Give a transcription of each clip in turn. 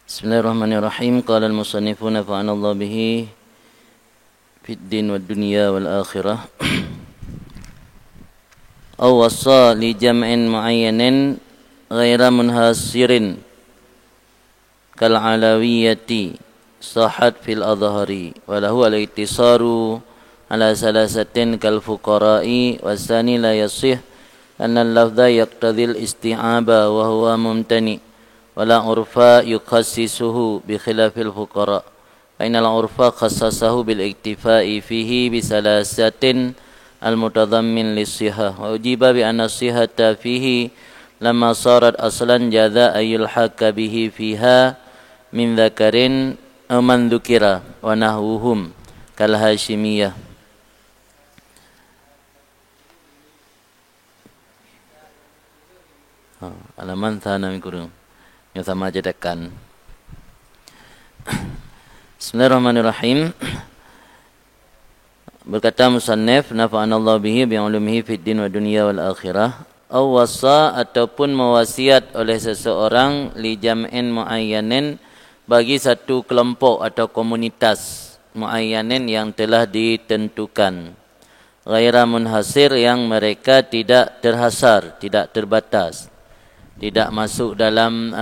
Bismillahirrahmanirrahim. Qala al-musannifun nafa'ana Allah bihi fid din wad dunya wal akhirah. Aw wasa li jam'in muayyanin ghaira munhasirin kal alawiyyati sahat fil adhari wa lahu al-ittisaru ala salasatin kal fuqara'i wasani la yasih anna al-lafdha yaqtadhi al-isti'aba wa huwa mumtani' wala urfa yukhassisuhu bi khilafil fuqara fa innal urfa khassasahu bil iktifai fihi bi salasatin al mutadammin lis-sihah wa ujiba bi anna sihata fihi lamma sarat aslan jadha ayul hakka bihi fiha min dzakarin aw man dzukira wa nahwuhum kal hashimiyah. Alaman thana mikurung yang sama jadakan. Bismillahirrahmanirrahim. Berkata musannif nafa'anallahu bihi bi'ulumihi fid din wa dunya wal akhirah. Aw wasa ataupun mewasiat oleh seseorang li jam'in muayyanin bagi satu kelompok atau komunitas muayyanin yang telah ditentukan. Ghaira munhasir yang mereka tidak terhasar, tidak terbatas, tidak masuk dalam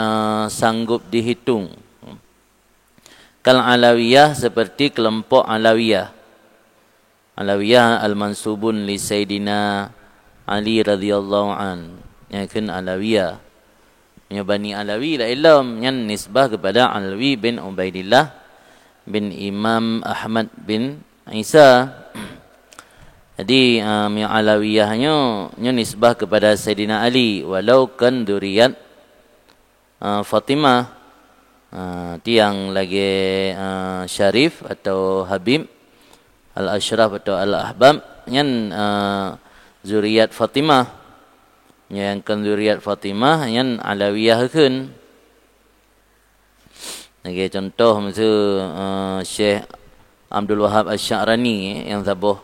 sanggup dihitung. Kal alawiyah seperti kelompok alawiyah. Alawiyah al-mansubun li Sayyidina Ali radhiyallahu an. Yang kan alawiyah. Yang Bani Alawi la ilm yang nisbah kepada Alawi bin Ubaidillah bin Imam Ahmad bin Isa. Jadi yang alawiyahnya nisbah kepada Sayyidina Ali walau kan duriyat Fatimah tiang lagi Syarif atau Habib Al-Ashraf atau Al-Ahbab yang zuriyat Fatimah yang kan zuriyat Fatimah yang alawiyah kan. Lagi contoh macam Syekh Abdul Wahab Asy-Sya'rani yang sabuh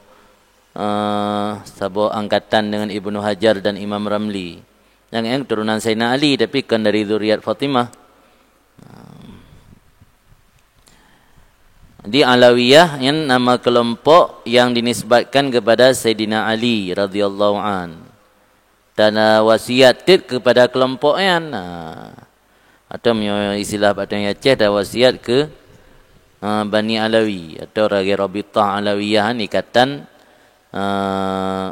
angkatan dengan Ibnu Hajar dan Imam Ramli yang turunan Sayyidina Ali tapi kan dari zuriat Fatimah. Di Alawiyah yang nama kelompok yang dinisbatkan kepada Sayyidina Ali radhiyallahu an dan wasiat kepada kelompok yang atau istilah patang Aceh dah wasiat ke Bani Alawi atau ragi Rabitah Alawiyah ni ikatan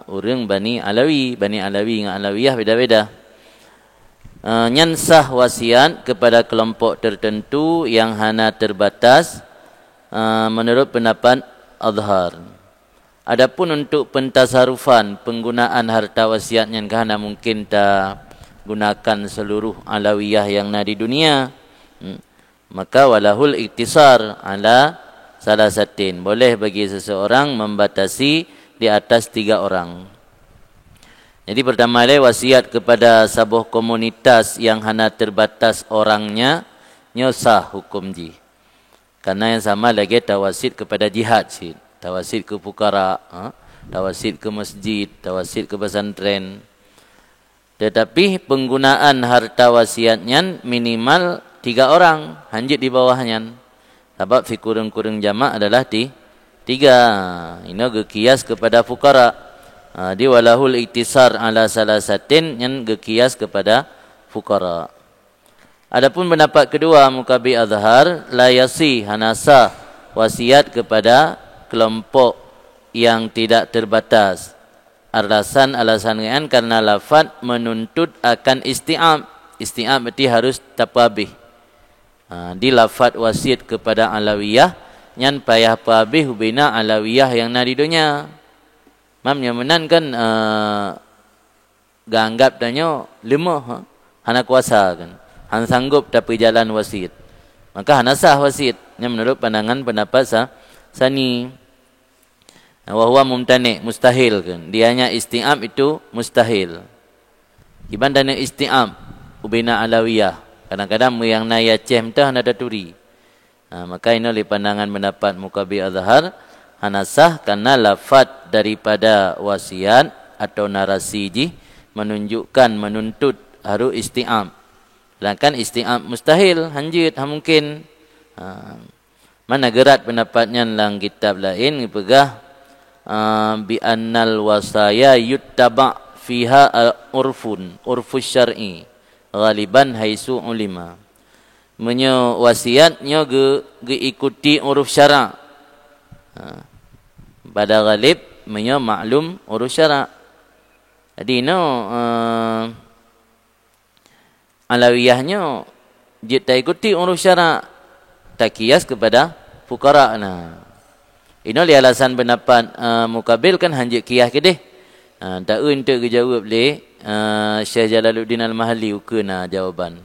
orang Bani Alawi dengan Alawiyah beda-beda. Nyansah wasiat kepada kelompok tertentu yang hana terbatas menurut pendapat Azhar. Adapun untuk pentasarufan penggunaan harta wasiat yang hana mungkin tak gunakan seluruh Alawiyah yang ada di dunia, maka walahul iktisar ala salasatin, boleh bagi seseorang membatasi di atas 3 orang. Jadi pertama wasiat kepada sebuah komunitas yang hana terbatas orangnya nyosah hukum ji. Karena yang sama lagi tawasid kepada jihad sih, tawasid ke fukara, tawasid ke masjid, tawasid ke pesantren. Tetapi penggunaan harta wasiatnya minimal 3 orang, hanjit di bawahnya. Sebab fi kurung-kurung jama' adalah 3. Ini gekias kepada fukara. Di walahul iktisar ala salasatin yang gekias kepada fukara. Adapun pendapat kedua Mukabi Azhar la yasi hanasa wasiat kepada kelompok yang tidak terbatas. Alasan karena lafaz menuntut akan isti'ab. Isti'ab berarti harus tapabih. Di lafaz wasiat kepada Alawiyah yang payah pabih bina Alawiyah yang na di dunia. Mamnya menan kan ganggap danyo lemah, hana kuasa kan. Han sanggup tapi jalan wasit. Maka hana sah wasit yang menurut pandangan pendapat sani. Wa huwa mumtani, mustahil kan. Dianya isti'ab itu mustahil. Ibandana isti'ab ubina Alawiyah. Kadang-kadang yang na Aceh mentah hana daturi. Maka ini oleh pandangan pendapat Mukabi Azhar hana sah karena lafaz daripada wasiat atau narasi ji menunjukkan menuntut harus isti'ab. Sedangkan isti'ab mustahil, hanjit, mungkin. Mana gerat pendapatnya dalam kitab lain pegah bi annal wasaya yuttaba fiha urfus syar'i ghaliban haisu ulima. Menyo wasiatnya ge ikuti uruf syarak. Pada ghalib menyo maklum uruf syarak. Jadi alawiyahnya dia tak ikuti uruf syarak, tak kias kepada fukara. Ini alasan pendapat mukabil kan hanjit kias ke deh. Tak untuk dijawab oleh Syekh Jalaluddin Al-Mahalli ukena jawaban.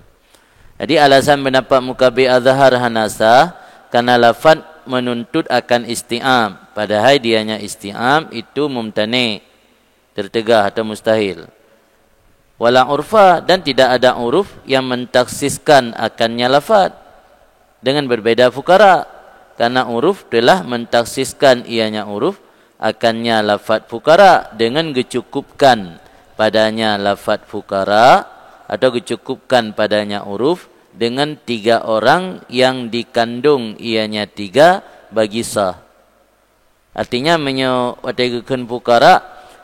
Jadi alasan pendapat mukabil azhar hanasa karena lafaz menuntut akan isti'ab, padahal dianya isti'ab itu mumtani, tertegah atau mustahil. Wala urfa, dan tidak ada uruf yang mentaksiskan akannya lafaz dengan berbeda fukara, karena uruf telah mentaksiskan ianya uruf akannya lafaz fukara dengan dicukupkan padanya lafaz fukara atau dicukupkan padanya uruf dengan 3 orang yang dikandung ianya 3 bagi sah. Artinya menyo wategukeun fukara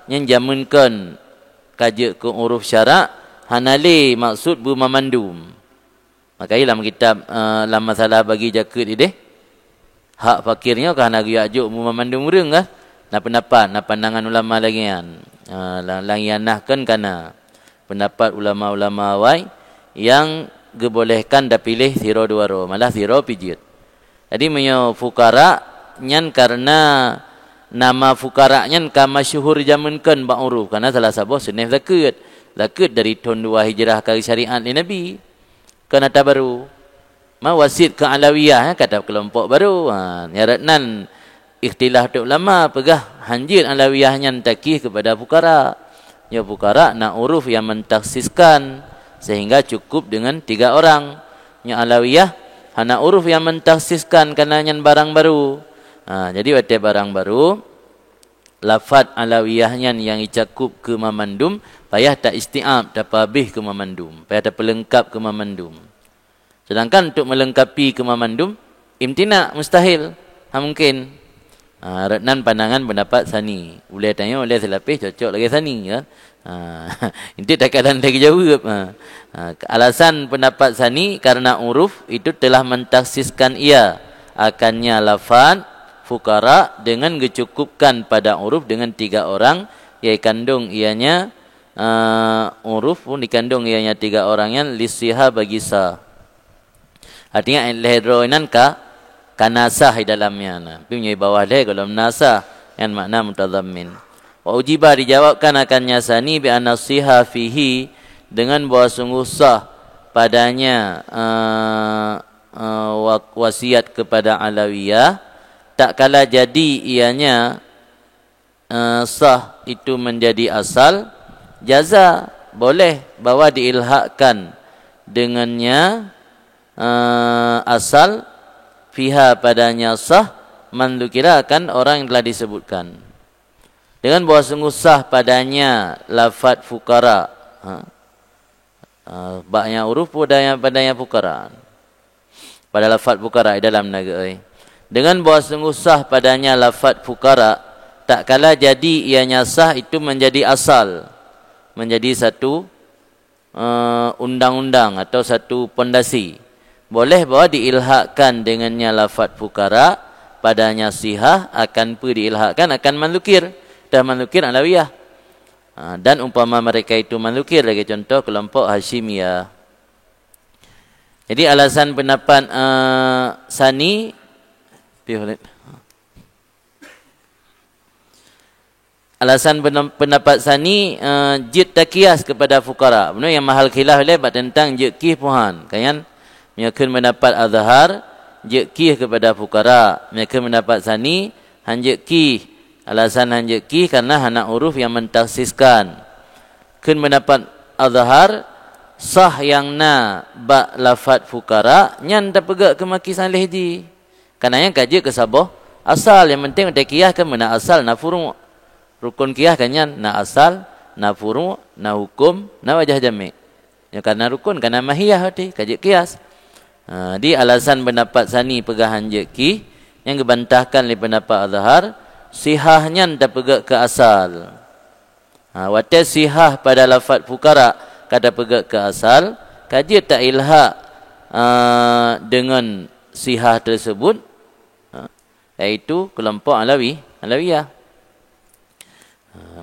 yang jamunkan kaji ke uruf syarak hanali maksud bermamandum. Maka dalam kitab dalam masalah bagi jakut ini hak fakirnya kerana ajuk bermamandum urang kah? Nah pendapat, nah pandangan ulama lagi kan. Langianahkan kerana pendapat ulama-ulama awal yang gebolehkan dah pilih 0 2 malah 0 pijit. Jadi menyo fukara nyan karena nama fukaranya ka masyhur jamankan ba uruf, karena salah satu sunah zakat dari tahun 2 hijrah kali syariat ni Nabi kena tabaru ma wasit ke alawiyah kata kelompok baru nyaratnan ikhtilaf ulama pegah hanjir alawiyahnya takih kepada fukara. Ya fukara nak uruf yang mentaksiskan sehingga cukup dengan 3 orang. Ya alawiyah hana uruf yang mentaksiskan kerana nyan barang baru. Jadi wate barang baru lafaz alawiyahnya yang dicakup ke mamandum payah tak isti'ab tak habis ke mamandum, payah tak pelengkap ke mamandum. Sedangkan untuk melengkapi ke mamandum imtina mustahil, mungkin. Ratnan pandangan pendapat sani. Boleh tanya oleh selapis cocok lagi sani kan. Itu tak kadang lagi jawab. Alasan pendapat sani karena uruf itu telah mentaksiskan ia akannya lafaz fukara dengan dicukupkan pada uruf dengan 3 orang, ia kandung ianya uruf pun dikandung ianya 3 orangnya lisiha bagi sah. Artinya lehroinan kanasah di dalamnya. Punya bawah leh kalau nasah yang makna mutadhammin. Wa ujiba dijawabkan akannya sani bi anasiha fihi dengan bahawa sungguh sah padanya wasiat kepada alawiyah, tak kala jadi ianya sah itu menjadi asal, jaza boleh bahawa diilhakkan dengannya asal fiha padanya sah mandukira akan orang yang telah disebutkan dengan bahawa sungguh sah padanya lafaz fukara. Baknya uruf padanya fukara pada lafaz fukara dalam negara dengan bahawa sungguh sah padanya lafaz fukara, tak kala jadi ianya sah itu menjadi asal, menjadi satu undang-undang atau satu pondasi, boleh bahawa diilhakkan dengannya lafaz fukara padanya sihah akan diilhakkan akan manlukir, dah manlukir alawiyah. Dan umpama mereka itu manlukir lagi contoh kelompok Hashimiyah. Jadi alasan pendapat sani alasan pendapat sani jid takias kepada fukara. Benar yang mahal khilaf lebat tentang jid kih puhan. Kan mereka mendapat azhar jid kih kepada fukara. Mereka mendapat sani hanjid kih. Alasan hanjid kih karena hana huruf yang mentaksiskan. Kun mendapat azhar sah yang na ba lafaz fukara nyan tak pegak ke maki salih di. Karena yang kaji ke sabah asal, yang penting ada kiyah kan mana asal na furu. Rukun kiyah kan nyan na asal, na furu, na hukum, na wajah jami'. Ya karena rukun, karena mahiyah hati, kaji kias. Di alasan pendapat sani pegahan jeki yang gebantahkan oleh pendapat azhar, sihahnya ndak pegak ke asal. Wate sihah pada lafaz fukara kada pegak ke asal, kaji tak ilhaq dengan sihah tersebut, iaitu kelompok alawiyah.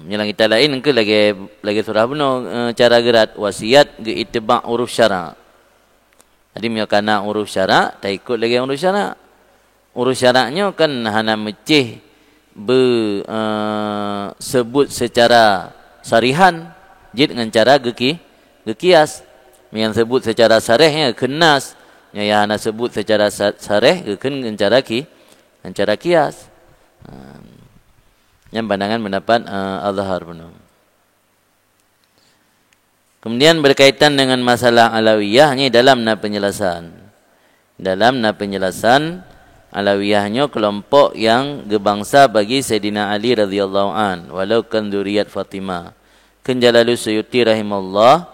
Menyelang kita lain ke lagi surah penuh cara gerat wasiat ge ittiba' uruf syara'. Jadi miakana uruf syara' tak ikut lagi uruf syara'. Uruf syara'nya kan hana mecih sebut secara sarihan jid dengan cara gekias. Yang sebut secara sarihnya kenas, yang hana sebut secara sarih dengan cara kias. Yang pandangan pendapat azhar penuh. Kemudian berkaitan dengan masalah alawiyah ni dalam penjelasan. Dalam penjelasan alawiyahnya kelompok yang gebangsa bagi Sayyidina Ali radhiyallahu an walau kan dzurriyyat Fatimah. Kan Jalaluddin Suyuti rahimahullah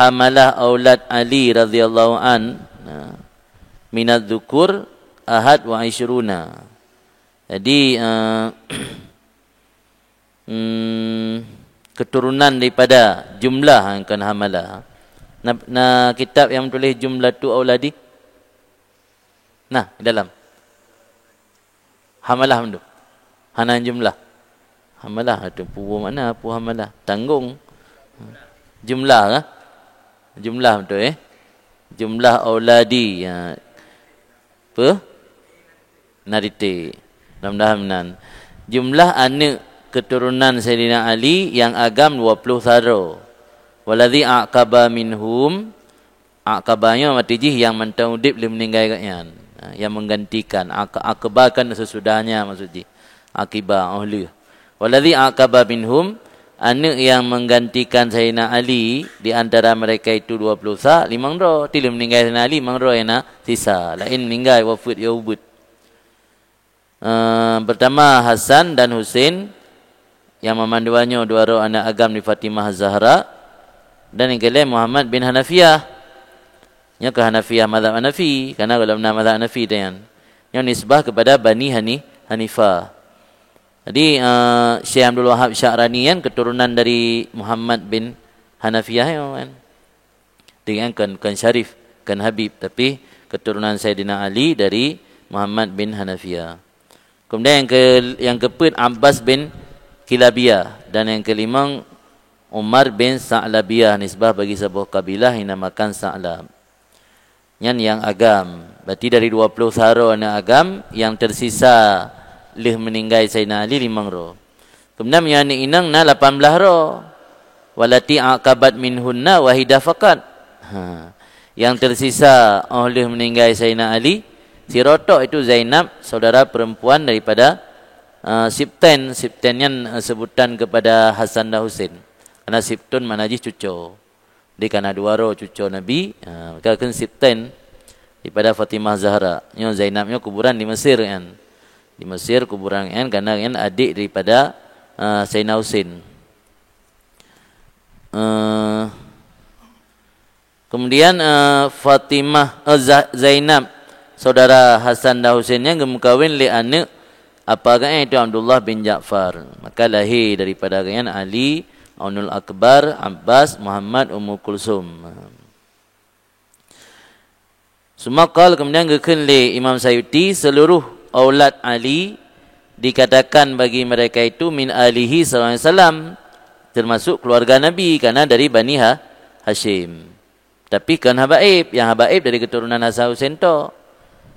hamalah aulad Ali radhiyallahu an minadz dzukur ahad wa isyruna. Jadi keturunan daripada jumlah yang kan hamalah. Kitab yang tulis jumlah tu auladi. Dalam hamalah tu. Hanan jumlah. Hamalah tu pupu mana pu hamalah? Tanggung. Jumlah lah. Jumlah betul Jumlah auladi nariti. Mudah-mudahan jumlah anak keturunan Sayyidina Ali yang agam 20 sara. Waladhi aqaba minhum, aqabanya matijih yang mentang udip le meninggal katnya. Yang menggantikan aqabakan sesudahnya maksudnya. Akibah ahli. Waladhi aqaba minhum, anak yang menggantikan Sayyidina Ali di antara mereka itu 20 sa, 5 ro. Ti le meninggal Sayyidina Ali 5 ro yang sisa. Lain meninggal wafat ya ubud. Pertama Hasan dan Husain yang memanduannya dua orang anak agam di Fatimah Zahra, dan yang kedua Muhammad bin Hanafiyah. Nya ke Hanafiyah mazhab Hanafi karena dalam nama mazhab Hanafi dan yang nisbah kepada Bani Hanifah. Jadi Syekh Abdul Wahab Sya'rani kan keturunan dari Muhammad bin Hanafiyah kan. Dengan kan Syarif, kan Habib, tapi keturunan Sayyidina Ali dari Muhammad bin Hanafiyah. Kemudian yang keempat Abbas bin Kilabiyah, dan yang kelima Umar bin Sa'labiyah, nisbah bagi sebuah kabilah yang dinamakan Sa'lab. Yang agam, berarti dari 20 sara anak agam yang tersisa leh meninggal Sayyidina Ali 5 ro. Kemudian yang inang 18 ro. Walati aqabat minhunna wahidah faqat. Yang tersisa oleh meninggal Sayyidina Ali si rotok itu Zainab, saudara perempuan daripada Sibtain. Sibtain yang sebutan kepada Hasan dan Husain. Karena Sibtun manaji cucu. Dia karena 2 roh cucu Nabi. Maka kan Sibtain daripada Fatimah Zahra. Yang Zainabnya kuburan di Mesir kan. Di Mesir kuburan kan karena kan adik daripada Sayyidina Husain. Kemudian Fatimah Zainab, saudara Hasan dan Husain yang gemukawin li anak apa kan itu Abdullah bin Ja'far. Maka lahir daripada kan Ali, Aunul Akbar, Abbas, Muhammad, Ummu Kulsum. Sumakal kemudian gekeun li Imam Sayuti seluruh aulad Ali dikatakan bagi mereka itu min alihi sallallahu alaihi wasallam, termasuk keluarga Nabi karena dari Bani Hashim. Tapi kan habaib, yang habaib dari keturunan Hasan Husain tu.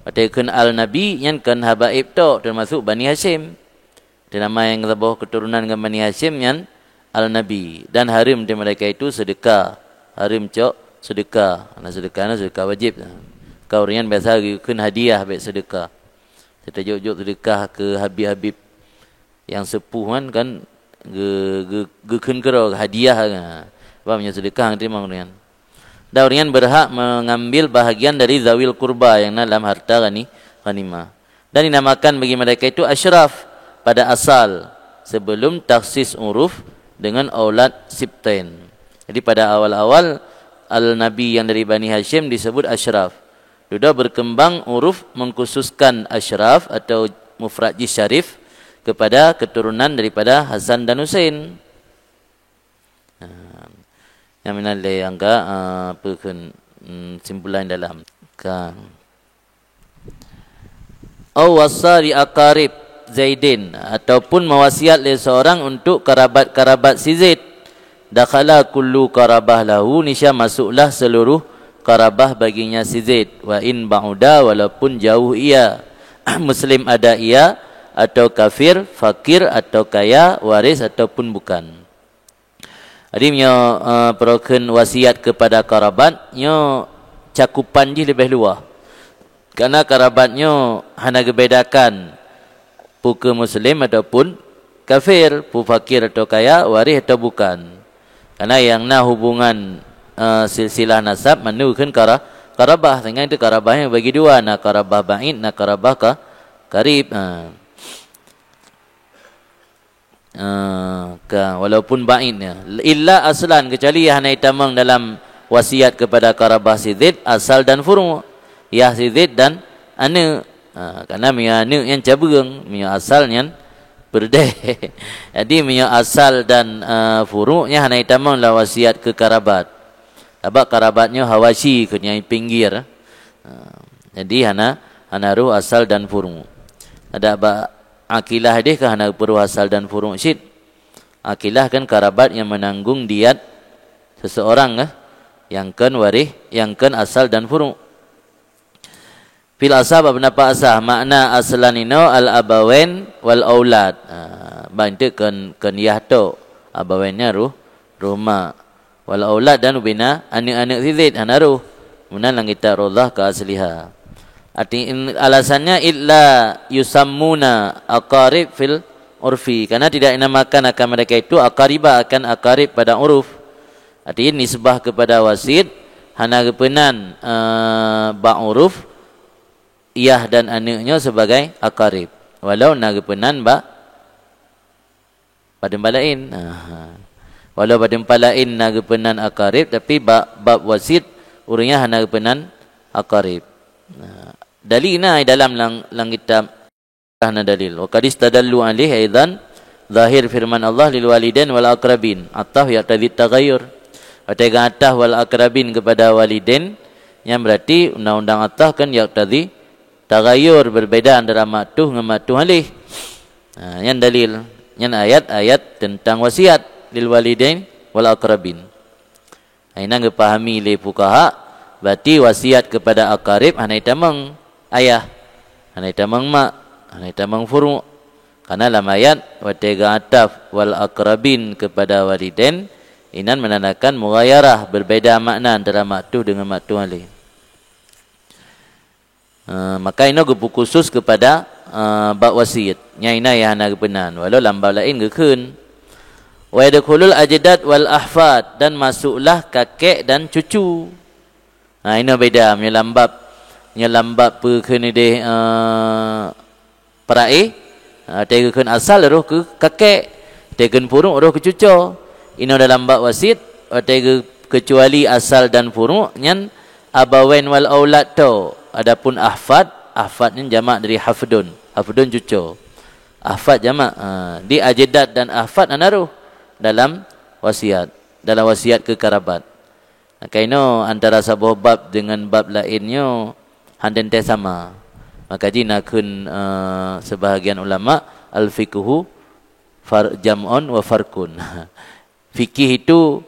Katakan al-Nabi yang kan habaib tu termasuk Bani Hashim. Dia nama yang lebih keturunan dengan Bani Hashim yang al-Nabi. Dan harim di mereka itu sedekah. Harim cok sedekah. Karena sedekah wajib. Kau rian biasa kan hadiah baik sedekah. Kita jujur sedekah ke habib-habib yang sepuh kan gekeun kero hadiah kan. Bapaknya sedekah terima rian. Daurian berhak mengambil bahagian dari zawil kurba yang dalam harta ghanimah. Dan dinamakan bagi mereka itu asyraf pada asal sebelum taksis uruf dengan aulad Sibtain. Jadi pada awal-awal al-nabi yang dari Bani Hashim disebut asyraf. Sudah berkembang uruf mengkhususkan asyraf atau mufrad syarif kepada keturunan daripada Hasan dan Husain. Yang menalai angka simpulan dalam kan. Aw wasari aqarib Zaidin, ataupun mewasiat oleh seorang untuk kerabat-karabat si Zaid. Dakhala kullu karabah lahu, nisya masuklah seluruh karabah baginya si Zaid. Wa in ba'uda, walaupun jauh ia. Muslim ada ia, atau kafir, fakir atau kaya, waris ataupun bukan. Jadi perokon wasiat kepada karabatnya cakupan dia lebih luas. Karena karabatnya hanya bedakan puka Muslim ataupun kafir, pu fakir atau kaya, waris atau bukan. Karena yang nak hubungan silsilah nasab menukan karabah. Dengan itu karabahnya bagi dua, nak karabah ba'id, nak karabah karib. Walaupun ba'idnya. Illa aslan, kecuali yang hanya itamang dalam wasiat kepada karabah si Zaid, asal dan furu'. Ya si Zaid dan anak. Karena minyak anak yang caberang, minyak asal yang berdeh. Jadi minyak asal dan furu'nya hanya itamang lah wasiat ke karabat. Sebab karabatnya hawashi ke yang pinggir. Jadi hanya ruh asal dan furu'. Ada akilah dia kan hanya perlu asal dan furu' syid. Akilah kan karabat yang menanggung diat seseorang yang kan waris, yang kan asal dan furu'. Fil asah pendapat asah makna aslanino al abawen wal aulad. Bantu kan yahto abawennya rumah wal aulad dan bina anak-anak si Zaid hanaruh munan lang kita Allah ka asliha. Arti alasannya illa yusammuna aqarib fil urfi, karena tidak dinamakan akan mereka itu aqariba, akan aqarib pada uruf. Arti nisbah kepada wasid hana kepenan ba uruf iyah dan anaknya sebagai aqarib, walau nagapenan pada balain. Walau pada balain nagapenan aqarib, tapi bab wasid urangnya nagapenan aqarib. Dalilna dalam lang kitab hana dalil. Wa qad istadallu alaihi aidan zahir firman Allah lil walidain wal aqrabin. Atah ya tadi taghayyur. Atau atah wal aqrabin kepada walidain, yang berarti undang-undang atah kan ya tadi tagayur, berbeza antara maktuh dengan maktuh alih. Yang dalil, yang ayat-ayat tentang wasiat lil walidain wal aqrabin. Aina ngepahami le fuqaha, berarti wasiat kepada aqarib hanya itamang ayah, hanya itamang mak, hanya itamang furu'. Karena dalam ayat wa taga ataf wal aqrabin kepada walidain, inan menandakan mughayarah, berbeza makna antara maktuh dengan maktuh alih. Maka ini gupu khusus kepada bab wasiat. Nya ina ya hana kepenan, walau lambau lain gekun. Wa yadkhulul ajdad wal ahfad, dan masuklah kakek dan cucu. Ini beda menyelambap perkene deh peraih. Tegakun asal roh ke kakek, tegakun furu' roh ke cucu. Ini dalam bab wasit, kecuali asal dan furu' nyan abawen wal aulad tu. Adapun ahfadnya jamak dari hafdun cucu. Ahfad jamak. Di ajdad dan ahfad anaruh dalam wasiat, ke kerabat. Maka ini antara sebuah bab dengan bab lainnya handente sama. Maka jinakun sebahagian ulama al-fiqhu jam'un wa farqun. Fikih itu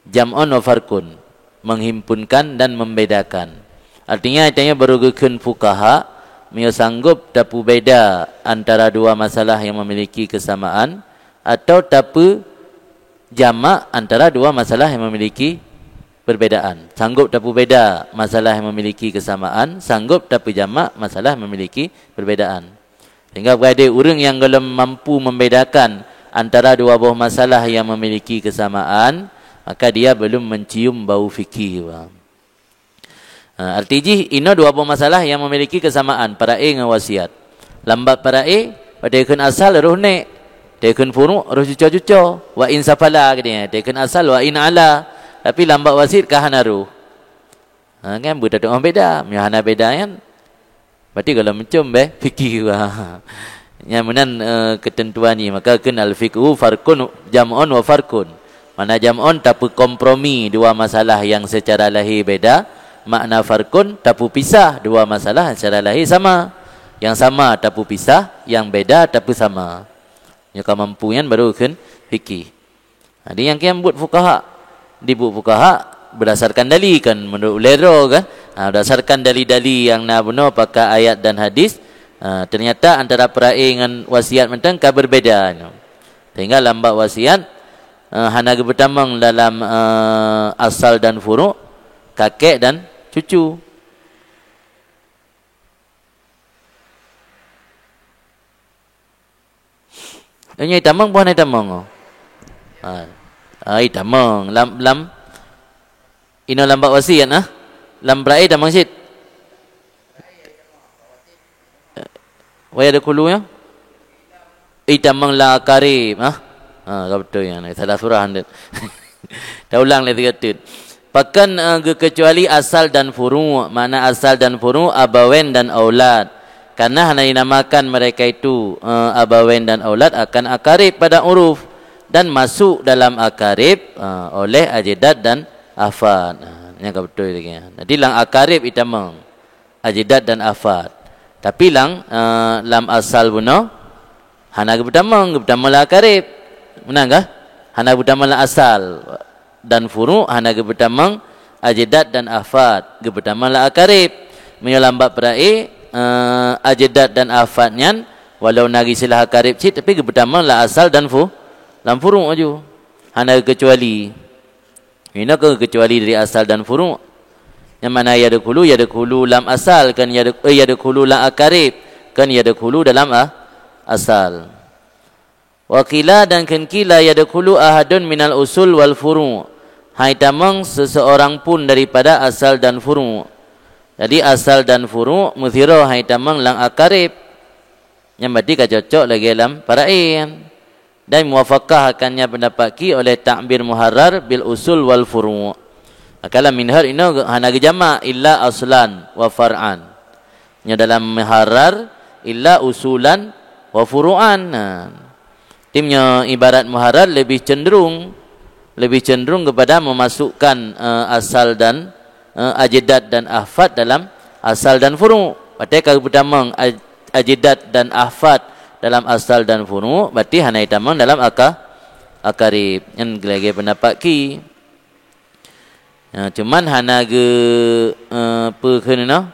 jam'un wa farqun, menghimpunkan dan membedakan. Artinya berugukan fuqaha ia sanggup tapu beda antara dua masalah yang memiliki kesamaan, atau tapu jamak antara dua masalah yang memiliki perbedaan. Sanggup tapu beda masalah yang memiliki kesamaan, sanggup tapu jamak masalah yang memiliki perbedaan. Sehingga ada orang yang belum mampu membedakan antara dua buah masalah yang memiliki kesamaan, maka dia belum mencium bau fikih. Artinya ini dua buah masalah yang memiliki kesamaan, para'i dengan wasiat. Lambat para'i pada ikun asal roh nek, Tekun furu' harus cucur-cucur. Wa in safala katanya. Tekun asal wa in ala. Tapi lambat wasit kahanaru. Kan budak orang beda. Hana beda kan. Berarti kalau mencum fikir. Yang menan ketentuan ni maka kenal fiqhu farqun jam'un wa farqun. Mana jam'un tapi kompromi dua masalah yang secara lahir beda. Makna farqun tapi pisah dua masalah secara lahir sama. Yang sama tapi pisah, yang beda tapi sama. Yang mampu yang baru kan fikih. Jadi yang kian buat fuqaha, dibuat fuqaha berdasarkan dalil kan menurut ulero kan. Berdasarkan dalil-dalil yang nak benar pakai ayat dan hadis. Ternyata antara pera'i dengan wasiat mentangka berbeza. Sehingga lambat wasiat hana bertamang dalam asal dan furu', kakek dan cucu. Ini tamang bukan tamang. Tamang lam ino lambat wasiat lam pera'i tamang sit. Waya ada kulu ya? Itamang la karib. Betul ya. Salah surah anda. Dah ulang lagi kata. Pakan kecuali asal dan furu'. Mana asal dan furu' abawen dan aulad. Karena hanya dinamakan mereka itu abawen dan aulad akan akarib pada uruf. Dan masuk dalam akarib oleh ajidat dan afad. Yang betul lagi. Jadi lang akarib itamang. Ajidat dan afad. Tapi lang lam asal buno hana pertama la karib. Menang kah? Hana pertama la asal dan furu hana pertama ajidat dan afad. Pertama la karib. Menyolambat perai ajidat dan afadnya walau nagi silah karib cik tapi pertama la asal dan lam furu aju. Hana kecuali. Ini kecuali dari asal dan furu. Yang mana yadkhulu lam asal kan yadkhulu la akarib kan yadkhulu dalam asal. Wa qila dan kan qila yadkhulu ahadun minal usul wal furu'. Hai tamang seseorang pun daripada asal dan furu'. Jadi asal dan furu' muthira hai tamang lang akarib. Yang berarti cocok lagi dalam parain. Dan muwafaqah akannya pendapat ki oleh ta'bir muharrar bil usul wal furu'. Kalau minhar ini hanya jamak illa aslan wa far'an. Nya dalam muharrar illa usulan wa furu'an. Timnya ibarat muharrar lebih cenderung kepada memasukkan asal dan ajidat dan ahfad dalam asal dan furu'. Berarti kalau pertama ajidat dan ahfad dalam asal dan furu', berarti hanya tamang dalam akarib. Yang lagi pendapat ki. Cuman hana ge perkena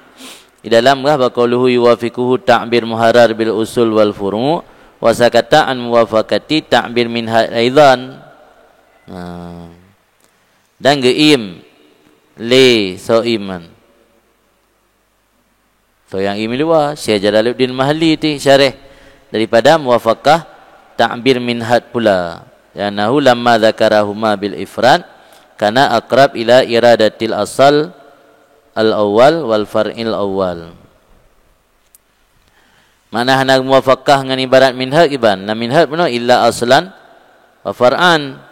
di dalam baqauluhu yuwafiquhu ta'bir muharrar bil usul wal furu' wa sakata an muwafaqati ta'bir min aidan. Dan geim le iman. So yang im luar Syekh Jalaluddin Mahli ti syarah daripada muwafaqah ta'bir min had pula. Ya nahu lamma dzakarahuma bil ifrad karena akrab ila iradatil asal al-awwal wal far'il awwal. Mana hana muwafaqah dengan ibarat minhaj iban. Na minhaj benar illa aslan wa far'an.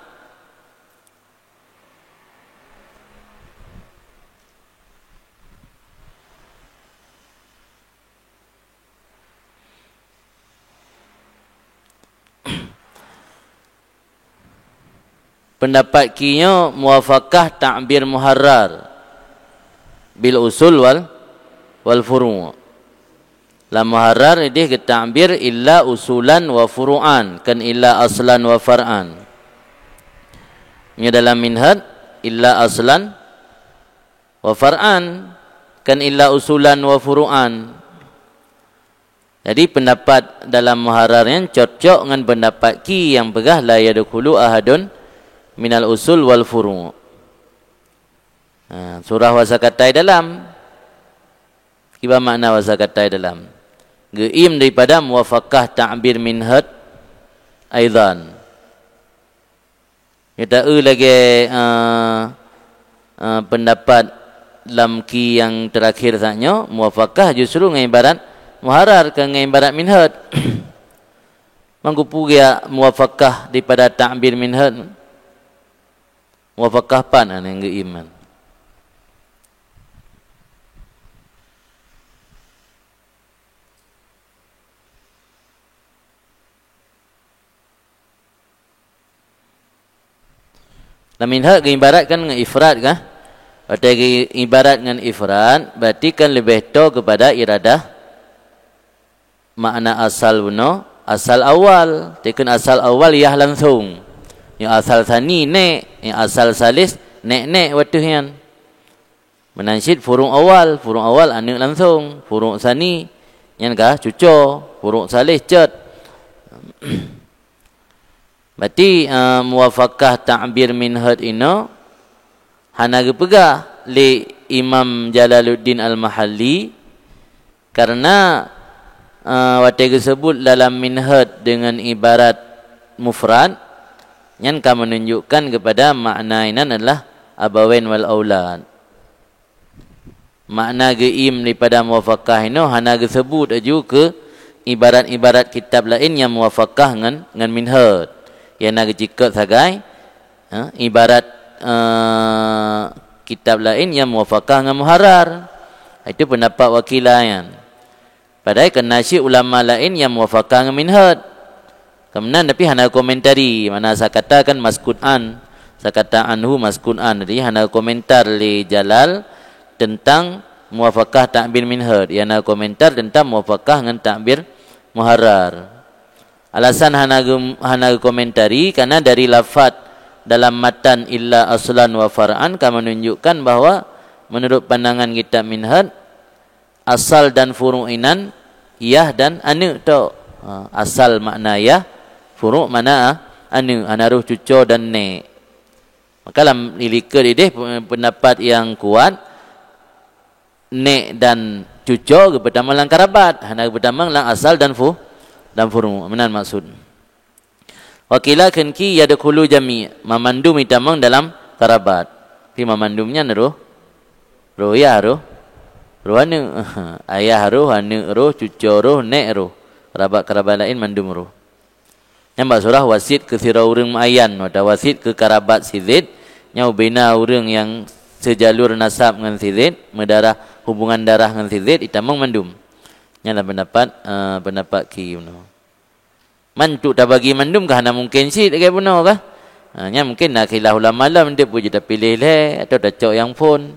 Pendapat kinya muwafaqah ta'bir muharrar bil usul wal furu'. La muharrar ini ke ta'bir illa usulan wa furu'an kan illa aslan wa far'an. Ini dalam minhaj illa aslan wa far'an kan illa usulan wa furu'an. Jadi pendapat dalam muharrar yang cocok dengan pendapat ki yang pegah la yadkhulu ahadun minal usul wal furu'. Surah wasakatai dalam. Kiba makna wasakatai dalam. Geim daripada muwafaqah ta'bir minhad aidan. Kita lagi pendapat lamki yang terakhir saatnya muwafaqah justru dengan ibarat muharrar ke dengan ibarat minhad. mangkupu ya muwafaqah daripada ta'bir minhad. Muwafaqah pan yang ke iman. Minhad ibaratkan dengan ifrad kah? Berarti ibarat dengan ifrad, berarti kan lebih to kepada iradah makna asal benar, asal awal. Tekan asal awal yah langsung. Yang asal sani nek, yang asal salis nek watuhian. Menansyid furung awal anu langsung, furung sani yang kah cuco, furung salis cet. Berarti muwafaqah ta'bir minhad ino hana gepegah li Imam Jalaluddin Al-Mahalli karena wate disebut dalam minhad dengan ibarat mufrad yang kan menunjukkan kepada makna ini adalah abawain wal aulad. Makna geim daripada muwafaqah ini hana disebut aju ke ibarat-ibarat kitab lain yang muwafaqah dengan minhad. Yang nak jika sagai ibarat kitab lain yang muwafaqah dengan muharrar. Itu pendapat wakilayan. Padahal kena syik ulama lain yang muwafaqah dengan minhad. Kemudian tapi hana komentari. Mana saya katakan maskudan. Saya kata anhu maskudan. Jadi hana komentar li Jalal tentang muwafaqah ta'bir minhad. Yang hana komentar tentang muwafaqah dengan ta'bir muharrar. Alasan hana komentari karena dari lafaz dalam matan illa aslan wa far'an kan menunjukkan bahawa menurut pandangan kitab minhad asal dan furu'inan yah dan anu tu. Asal makna yah, furu' mana anu, anaruh cuco dan ne. Maka dalam ilika ini pendapat yang kuat ne dan cuco pertama lang karabat, hana pertama lang asal dan furu' menan maksud. Wakila kenki yadkhulu jami' mamandum itamang dalam karabat. Fi mamandumnya naruh ya roh anu ayah roh anu roh cucu roh nek roh kerabat lain mandum roh. Yang surah wasit ke sira urang maayan wada wasit ke karabat sidid nyau bina urang yang sejalur nasab dengan sidid mendarah hubungan darah dengan sidid itamang mandum. Yang pendapat ki mantuk tak bagi mandum kah nak mungkin sih dekat benar kah? Nya mungkin nak khilaf ulama malam dia pun kita pilih le atau dah cok yang pun.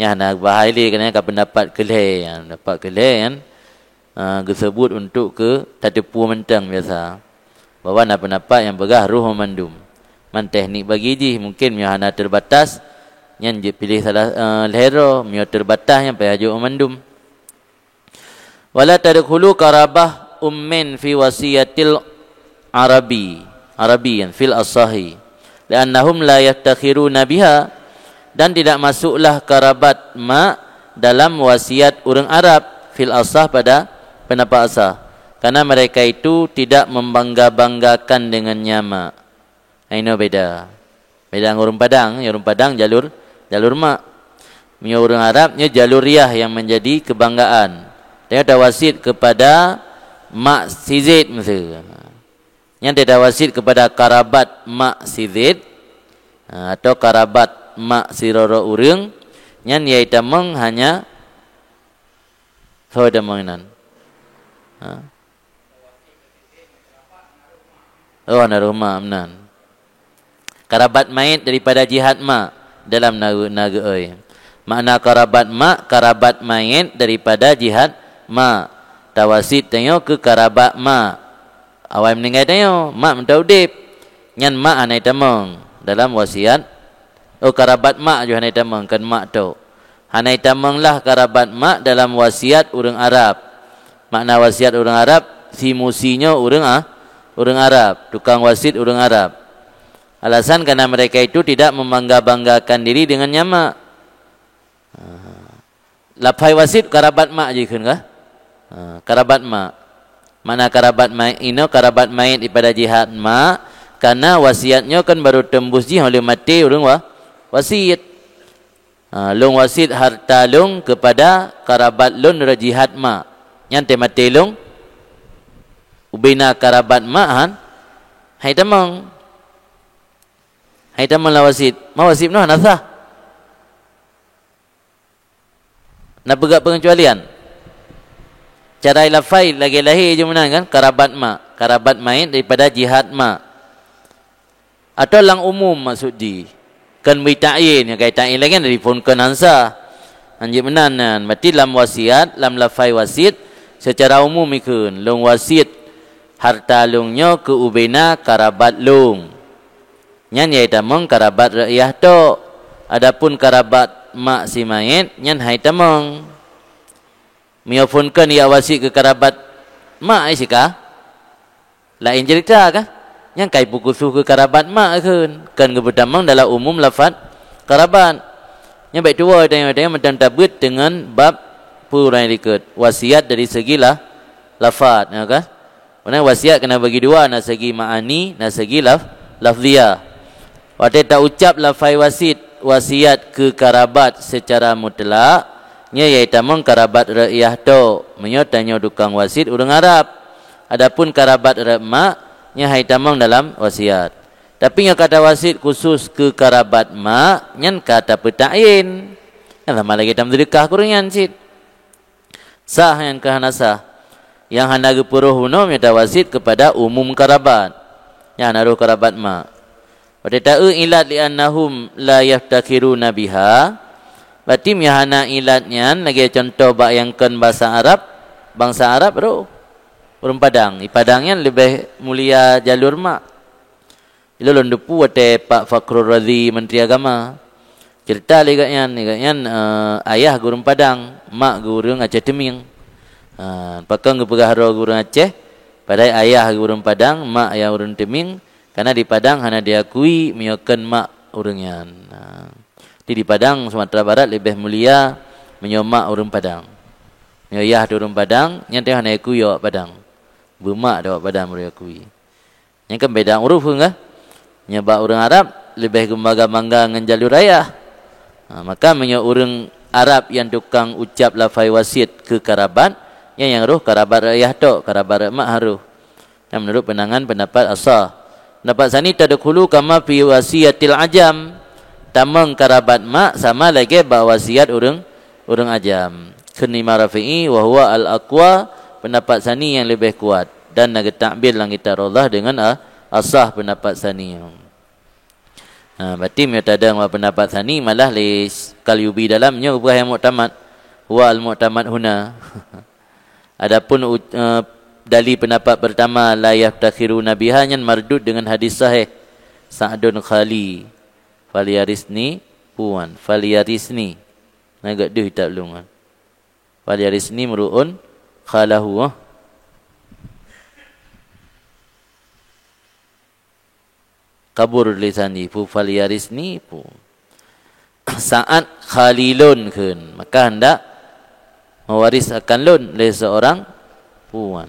Nya nak bahai le kena ka pendapat keleh yang dapat keleh kan. Disebut untuk ke tatepu mentang biasa. Bahawa nak pendapat yang begah ruh mandum. Man teknik bagi ji mungkin nya hana terbatas yang je pilih salah lehero nya terbatas yang payah jo mandum. Wala tadkhulu karabah ummin fi wasiyatil arabiyan fil asahi li'annahum la yaftakhiruna biha dan tidak masuklah karabat mak dalam wasiat orang Arab fil asah pada pendapat asah karena mereka itu tidak membangga-banggakan dengannya mak. Ini beda orang Padang jalur mak. Punya orang Arabnya jalur riyah yang menjadi kebanggaan. Dia ada wasit kepada mak si Zaid mesti. Yang tidak wasit kepada karabat mak si Zaid atau karabat mak si roro urang yang ia tamang hanya saudara mengenan. Oh naruma menan. Karabat mayit daripada jihad mak dalam naga oi. Makna karabat mayit daripada jihad mak. Tawasit tengok ke karabat mak. Awal meninggal tengok mak mentau dip. Nyan mak anai tamang dalam wasiat. Oh karabat mak jo hanai tamang kan mak tu. Hanai tamanglah karabat mak dalam wasiat orang Arab. Makna wasiat orang Arab si musinya orang Arab, tukang wasit orang Arab. Alasan karena mereka itu tidak membangga-banggakan diri dengan mak. Lapai wasit karabat mak je kan kah? Karabat mak. Mana karabat mak ino karabat mayit daripada jihad mak karena wasiatnya kan baru tembus ji oleh mati orang wasiat. Long wasit harta long kepada karabat long jihad mak. Yang mati long ubina karabat ma'an hai tamang la wasit mawasit noh nasah nak pegak pengecualian cara lafai lagi lahir je menang kan karabat main daripada jihad ma atau lang umum maksud di kan bita'in yang kait ta'in lagi dari pun kan ansah anjir menanan berarti lam wasiat lam lafai wasit secara umum ikun long wasit harta lungnya ke ubena karabat lung nyan yaitu mong karabat rakyah to adapun karabat mak si mayit nyan hai tamong miofunkan ia wasit ke karabat mak isika lain cerita kah yang kai pukusuh ke karabat mak kan kebetamang dalam umum lafaz karabat yang baik tua dan yang mentabut dengan bab purai liket wasiat dari segi lafaz ya kan mana wasiat kena bagi dua nak segi ma'ani nak segi lafziyah waktu tak ucap lafaz wasiat ke karabat secara mutlak nya iaitu mong karabat rakyah to menyotanya dukang wasit urang Arab adapun karabat mak nya hai tamang dalam wasiat tapi yang kata wasit khusus ke karabat mak nyan kata petain sama lagi tam sedekah kurangan sit sah yang kehanasah yang hana gepuruh huno minta wasit kepada umum karabat yang naruh karabat mak pada ta'u ilat li'annahum la yaftakiruna biha berarti mihana ilatnya lagi contoh bayangkan bahasa Arab bangsa Arab bro orang Padang di Padangnya lebih mulia jalur mak ilo londepu wate Pak Fakhrul Razi Menteri Agama cerita liganya ayah guru Padang mak guru Aceh Teming pakang gepegahro guru Aceh pada ayah guru Padang mak yang urun Teming karena di Padang hanya diakui menyokan mak urungan di Padang Sumatera Barat lebih mulia menyomak urun Padang menyoyah di urun Padang yang tengah hanya akui awak Padang bermak awak Padang merakui yang kan beda uruf enggak nyebab orang Arab lebih gembaga-bangga dengan jalur ayah maka menyo orang Arab yang tukang ucap lafai wasit ke karabat yang roh karabat ayah tok karabat mak haruh yang menurut penangan pendapat asah pendapat sani tadkhulu kama fi wasiyatil ajam tamang karabat mak sama lagi bawa wasiat orang ajam kenima rafi'i wa huwa al aqwa pendapat sani yang lebih kuat dan nak takbir lang kita Allah dengan asah pendapat sani berarti metadang pendapat sani malah lis kalyubi dalamnya ubah yang muktamad huwa al muktamad huna adapun dalil pendapat pertama la yaftakhiruna biha nyan mardud dengan hadis sahih Sa'dun khali faliyarisni puan faliyarisni nagak deh tak lungan faliyarisni mruun khalahu kabur lisani pu faliyarisni pu saat khalilun keun maka hendak mewaris akan lun oleh seorang puan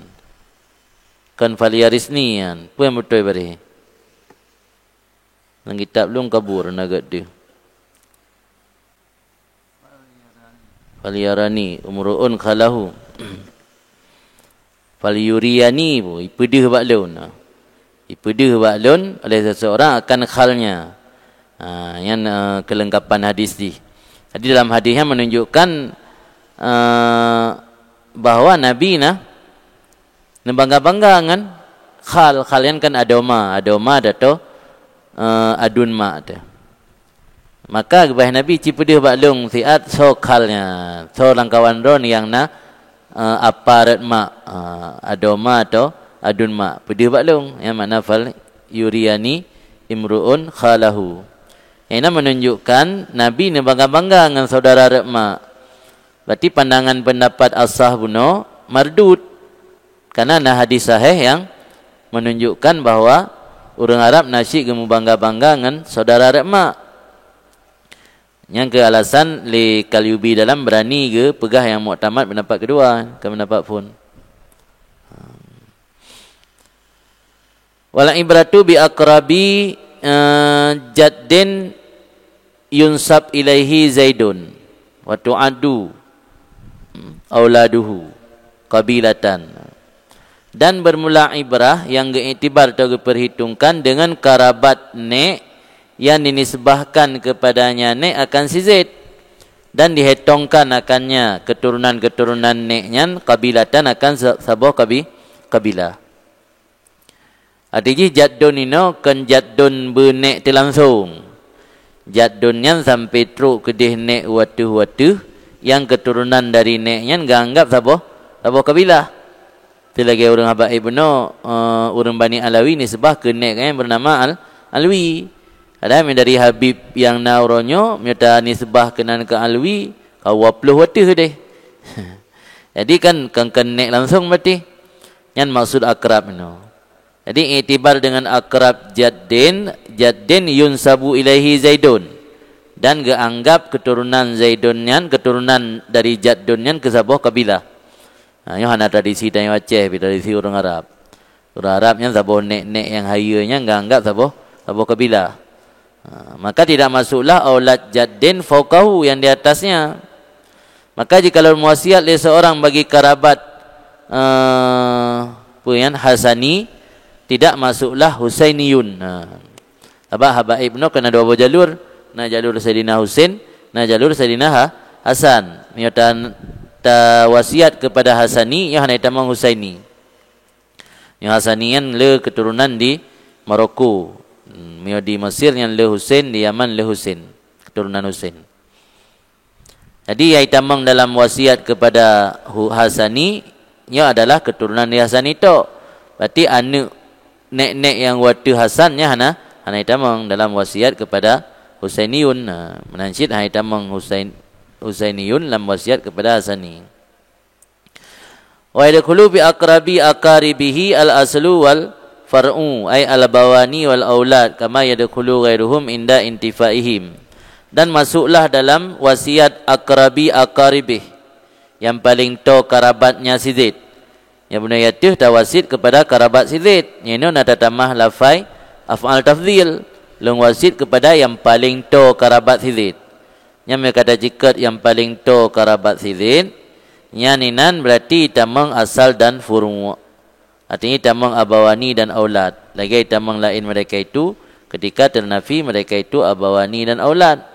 kan faliyarisnian pu yang betul bari nang kitab lung kabur nagat dia faliyarani umruun khalahu faliyuriyani bu ipedih baklun ipedih baklun oleh seseorang akan khalnya yang kelengkapan hadis di jadi dalam hadisnya menunjukkan bahwa Nabi bangga-bangga kan khal kalian kan adoma dato adun mak tu maka gebah Nabi cipedih baklung siat so khalnya so langkawan ron yang aparat mak adoma atau adun mak pedih baklung yang makna fal yuriani imruun khalahu ini menunjukkan Nabi bangga-bangga dengan saudara mak berarti pandangan pendapat asah buno mardud karena hadis sahih yang menunjukkan bahwa orang Arab nasyik gemu bangga-bangga dengan saudara mak. Yang ke alasan li kalyubi dalam berani ke pegah yang muktamad pendapat kedua ke pendapat pun. Wala ibratu bi aqrabi jaddin yunsab ilaihi Zaidun wa tu'addu auladuhu qabilatan. Dan bermula ibrah yang geiktibar atau diperhitungkan dengan karabat nek yang dinisbahkan kepadanya nek akan si Zaid, dan dihitungkan akannya keturunan-keturunan neknya kabilatan akan sebuah kabilah. Artinya jaddun ino kan jaddun benek terlangsung. Jaddunnya sampai truk kedih nek watu-watu yang keturunan dari neknya enggak anggap sebuah kabilah. Itu lagi orang habaib no orang Bani Alawi ni sebah ke nek yang bernama Alwi. Ada yang dari Habib yang nauronyo minta ni sebah kenan ke Alwi kau 20 watu deh. Jadi kan nek langsung berarti yang maksud akrab no. Jadi iktibar dengan akrab jaddin yunsabu ilaihi Zaidun, dan geanggap keturunan Zaidunyan, keturunan dari jaddunyan ke sebuah kabilah. Nah, ini hanya tradisi dari Aceh, tradisi orang Arab. Orang Arabnya sebuah nek-nek yang hayanya geanggap sebuah kabilah. Maka tidak masuklah aulad jaddin fauqahu yang di atasnya. Maka jika muwasiat oleh seorang bagi karabat Hasani, tidak masuklah Husainiyun. Habaib no kena dua jalur, na jalur Sayyidina Husain, na jalur Sayyidina Hasan. Nyotan ta wasiat kepada Hasani yang hanya tamang Husaini. Yang Hasanian le keturunan di Maroko. Mio di Mesir yang le Husain, di Yaman le Husain, keturunan Husain. Jadi yang tamang dalam wasiat kepada Hasani nya adalah keturunan di Hasan itu. Berarti anak nek-nek yang watu Hasannya hana tamang dalam wasiat kepada Husainiyun. Menansyid hana tamang Husainiyun dalam wasiat kepada Hasani. Wa yadkhulu bi aqrabi aqaribihi al-aslu wal far'u ay al-bawani wal aulad kama yadkhulu ghairuhum inda intifaihim. Dan masuklah dalam wasiat aqrabi aqaribih, yang paling to karabatnya si Zaid. Yang benar yatuh tawasid kepada karabat si Zaid. Ini nada tamah lafai af'al tafdhil, long wasid kepada yang paling to karabat si Zaid. Yang mereka kata jikat yang paling to karabat si Zaid, nyaninan berarti tamang asal dan furu'. Artinya tamang abawani dan aulad. Lagi tamang lain mereka itu ketika ternafi mereka itu abawani dan aulad.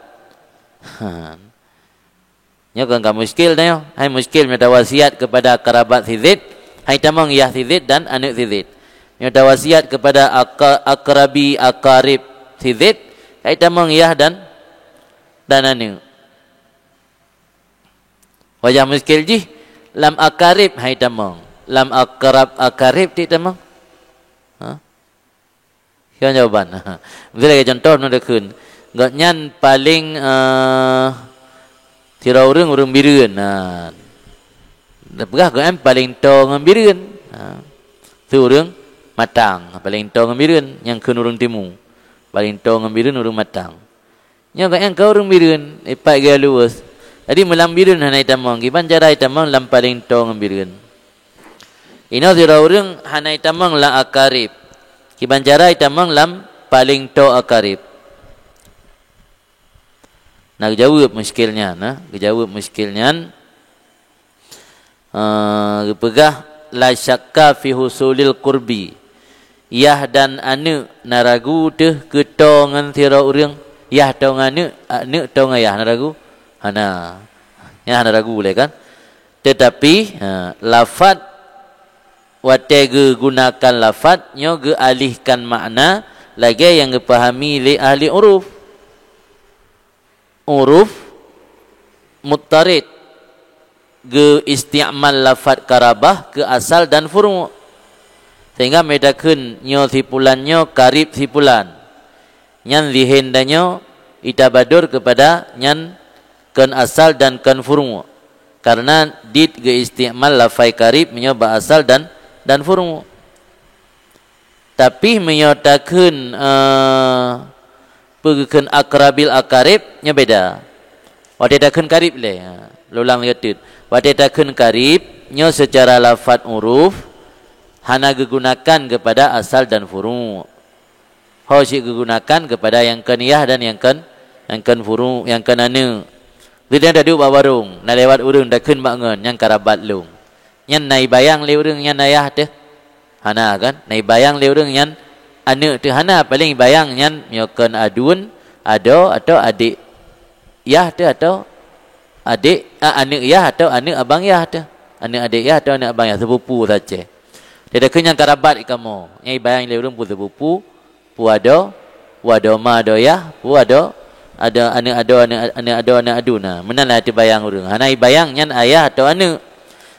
Nya kan kamu muskil dah. Hai muskil minta wasiat kepada kerabat si Zaid, hai tamang yah si Zaid dan anak si Zaid. Minta wasiat kepada akrabi akarib si Zaid, hai tamang yah dan anak. Wajah muskil ji lam akarib hai tamang, lam akrab akarib ti tamang. Kau jawaban. Mesti lagi contoh nak kun. Gaknyan paling tirau urang bireun. Dapegah gaknyan paling to ngambireun. Tu urang matang, paling to ngambireun yang keun urang timu. Paling to ngambireun urang matang. Nya gaknyan kau urang bireun, ipai gaya luas. Jadi melam bireun hanai tamang, giban cara tamang lam paling to ngambireun. Ino tirau urang hanai tamang la akarib. Giban cara tamang lam paling to akarib. Nak jawab muskilnya, jawab muskilnya. Pegah la syakka fi husulil qurbi. Yah dan anu naragu teh keto ngan tira urang. Yah to nganu, anu to ngayah naragu. Hana. Ya naragu boleh kan? Tetapi lafaz watege gunakan lafaz nyo ge alihkan makna lagi yang dipahami li ahli uruf. Uruf muttarid ge isti'mal lafaz karabah ke asal dan furu', sehingga medakeun nyo sipulannya karib sipulan nyan lihendanyo itabadur kepada nyan kan asal dan kan furu', karena dit ge isti'mal lafaz karib nyo ba asal dan furu'. Tapi menyatakeun pegekeun akrabil akarib nya beda. Wadetakeun karib le. Lulang yatid. Wadetakeun karib nya secara lafaz uruf hana digunakan kepada asal dan furu'. Hosik digunakan kepada yang kan yah dan yang kan furu', yang kan anu. Dia dah duduk bawarung, nak lewat urang dah keun bangun yang karabat lung. Yang nai bayang le urang yang nayah teh. hana kan nai bayang le urang nyan ane tu hana paling bayang nyan nyokan adun ado atau adik yah tu atau adik anak yah atau anak abang yah tu anak adik yah atau anak abang yah sepupu saja tidak kenyang karabat kamu nai bayang le urang pu sepupu pu ado ma ado yah pu ado ada anak adu nah menalah ti bayang urang hanai bayang nyan ayah atau anak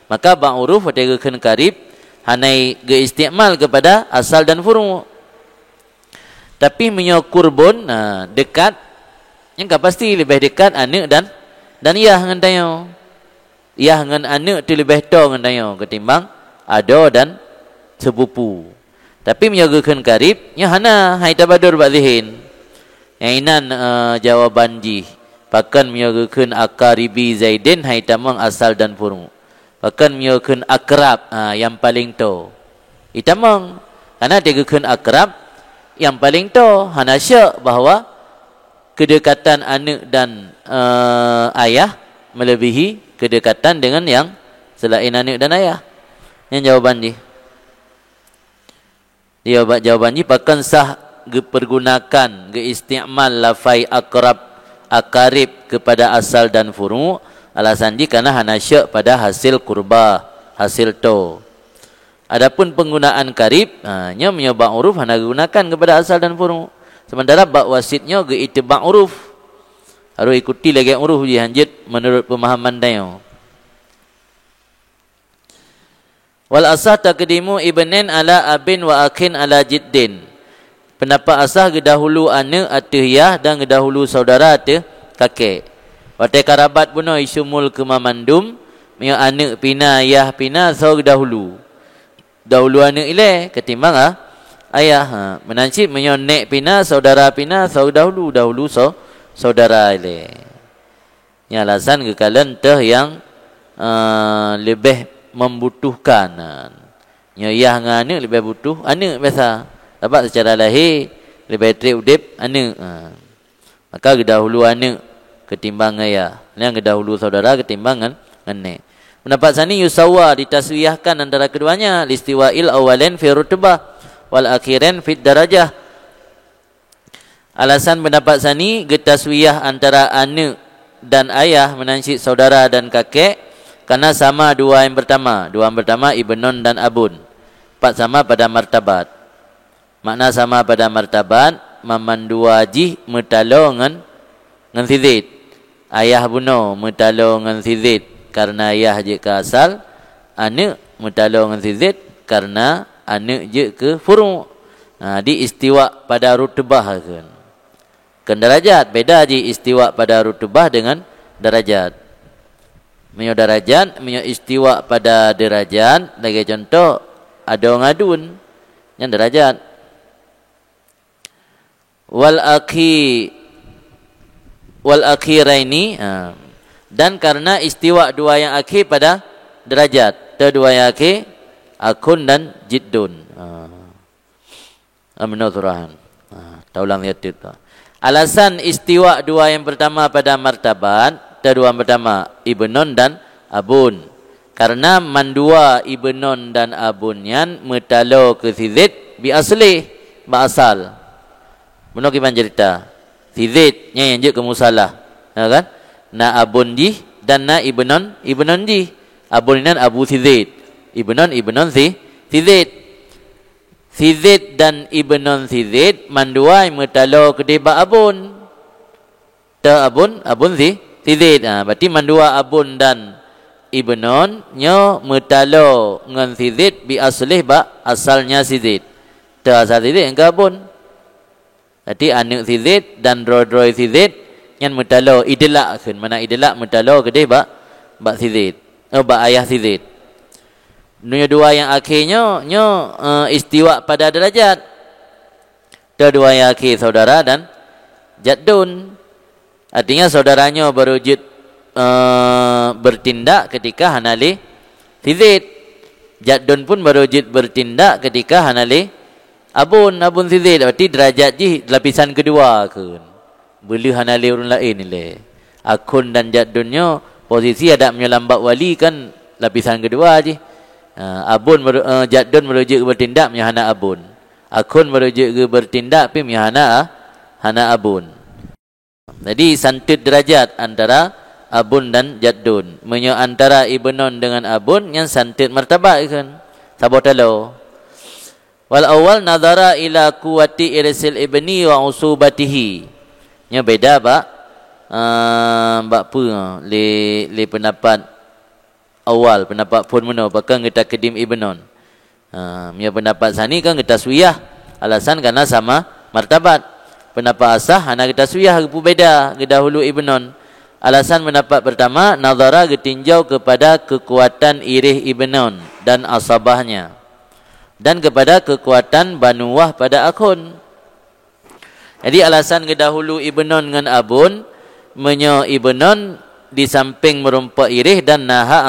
maka bang uruf tegekeun karib hanai ge istimal kepada asal dan furu tapi menyo kurbun nah dekat yang pasti lebih dekat anak dan iyah ngan tayo iyah ngan anak tu lebih to ngan tayo ketimbang ado dan sepupu tapi menyogekeun karib nya hana hai tabadur ba zihin Ainan jawaban ji pakan menyogekeun akaribi zaidin hai tamang asal dan furu pakan menyogekeun akrab yang paling to itamang karena tegekeun akrab yang paling to hana syak bahawa kedekatan anak dan ayah melebihi kedekatan dengan yang selain anak dan ayah yang jawaban ji dia jawaban ji pakan sah pergunakan istimal lafai akarib kepada asal dan furu alasan di karena hana syak pada hasil kurba hasil to adapun penggunaan karib nya menyoba uruf hana gunakan kepada asal dan furu sementara bab wasitnya ge ittiba uruf harus ikuti lagi uruf dihanjit menurut pemahaman dayo wal asah taqdimu ibnin ala abin wa akhin ala jiddin pendapat asah gedahulu anak atau yah dan gedahulu saudara atau kakek. Watai karabat puno isumul ke mamandum, mio anak pina yah pina so gedahulu. Dahulu anak ile ketimbang ayah. Menancip mio nek pina saudara pina so dahulu saudara ile. Ini alasan kekalian teh yang lebih membutuhkan. Nyo yah dengan anak lebih butuh anak biasa. Dapat secara lahir lebih trip udip anak maka gedahulu anak ketimbang ayah yang gedahulu saudara ketimbangan nek pendapat sani yusawa ditaswiyahkan antara keduanya listiwa'il awalen fi rutbah wal akhirin fi darajah alasan pendapat sani getaswiyah antara anak dan ayah menansib saudara dan kakek karena sama dua yang pertama ibnun dan abun sama pada martabat makna sama pada martabat mamandu wajih metalo ngan sizid ayah buno metalo ngan sizid karena ayah je ke asal anak metalo ngan sizid karena anak je ke furu di istiwa pada rutbah kan darajat beda je istiwa pada rutbah dengan darajat menyo darajat menyo istiwa pada derajat lagi contoh ada ngadun yang derajat wal akhiraini dan karena istiwa dua yang akhir pada derajat dua yang akhir akun dan jiddun aminaturahan taulang yatit alasan istiwa dua yang pertama pada martabat dua yang pertama ibnun dan abun karena mandua ibnun dan abunyan metalo ke sizid bi asli ba asal benar kiban cerita sizidnya yang je ke musalah kan na abun ji dan na ibnun ji abun dan abu sizid ibnun sizid dan ibnun sizid manduai metalo kedeba abun ta abun sizid berarti mandua abun dan ibnun nyo metalo ngan sizid bi aslih ba asalnya sizid ta asal sizid engka abun. Jadi anak sizid dan rodroi sizid yang metalo idelak kan mana idelak metalo gede ba sizid ba ayah sizid dunia dua yang akhirnya istiwa pada derajat dua yang akhir saudara dan jaddun artinya saudaranya berwujud bertindak ketika hanali sizid jaddun pun berwujud bertindak ketika hanali abun sizid berarti derajat ji lapisan kedua kan boleh hanali orang lain ni akun dan jaddunnya posisi ada menyelambat wali kan lapisan kedua je Abun jaddun merujuk ke bertindak punya hana abun. Akun merujuk ke bertindak pi punya hana abun. Jadi santut derajat antara abun dan jaddun. Menyo antara ibnon dengan abun yang santut martabat kan. Sabotalo. Wal awal nadara ila quwati irsil ibni wa usubatihi. Nya beda ba? Apa le pendapat awal, pendapat pun mana bahkan kita kedim ibnon. Nya pendapat sani kan kita suyah. Alasan karena sama martabat. Pendapat asah hana kita suyah pu beda ke dahulu ibnon. Alasan pendapat pertama nadara getinjau kepada kekuatan irih ibnon dan asabahnya. Dan kepada kekuatan banuwah pada akun. Jadi alasan kedahulu ibnon dengan abun, menyo ibnon di samping merumpak irih dan naha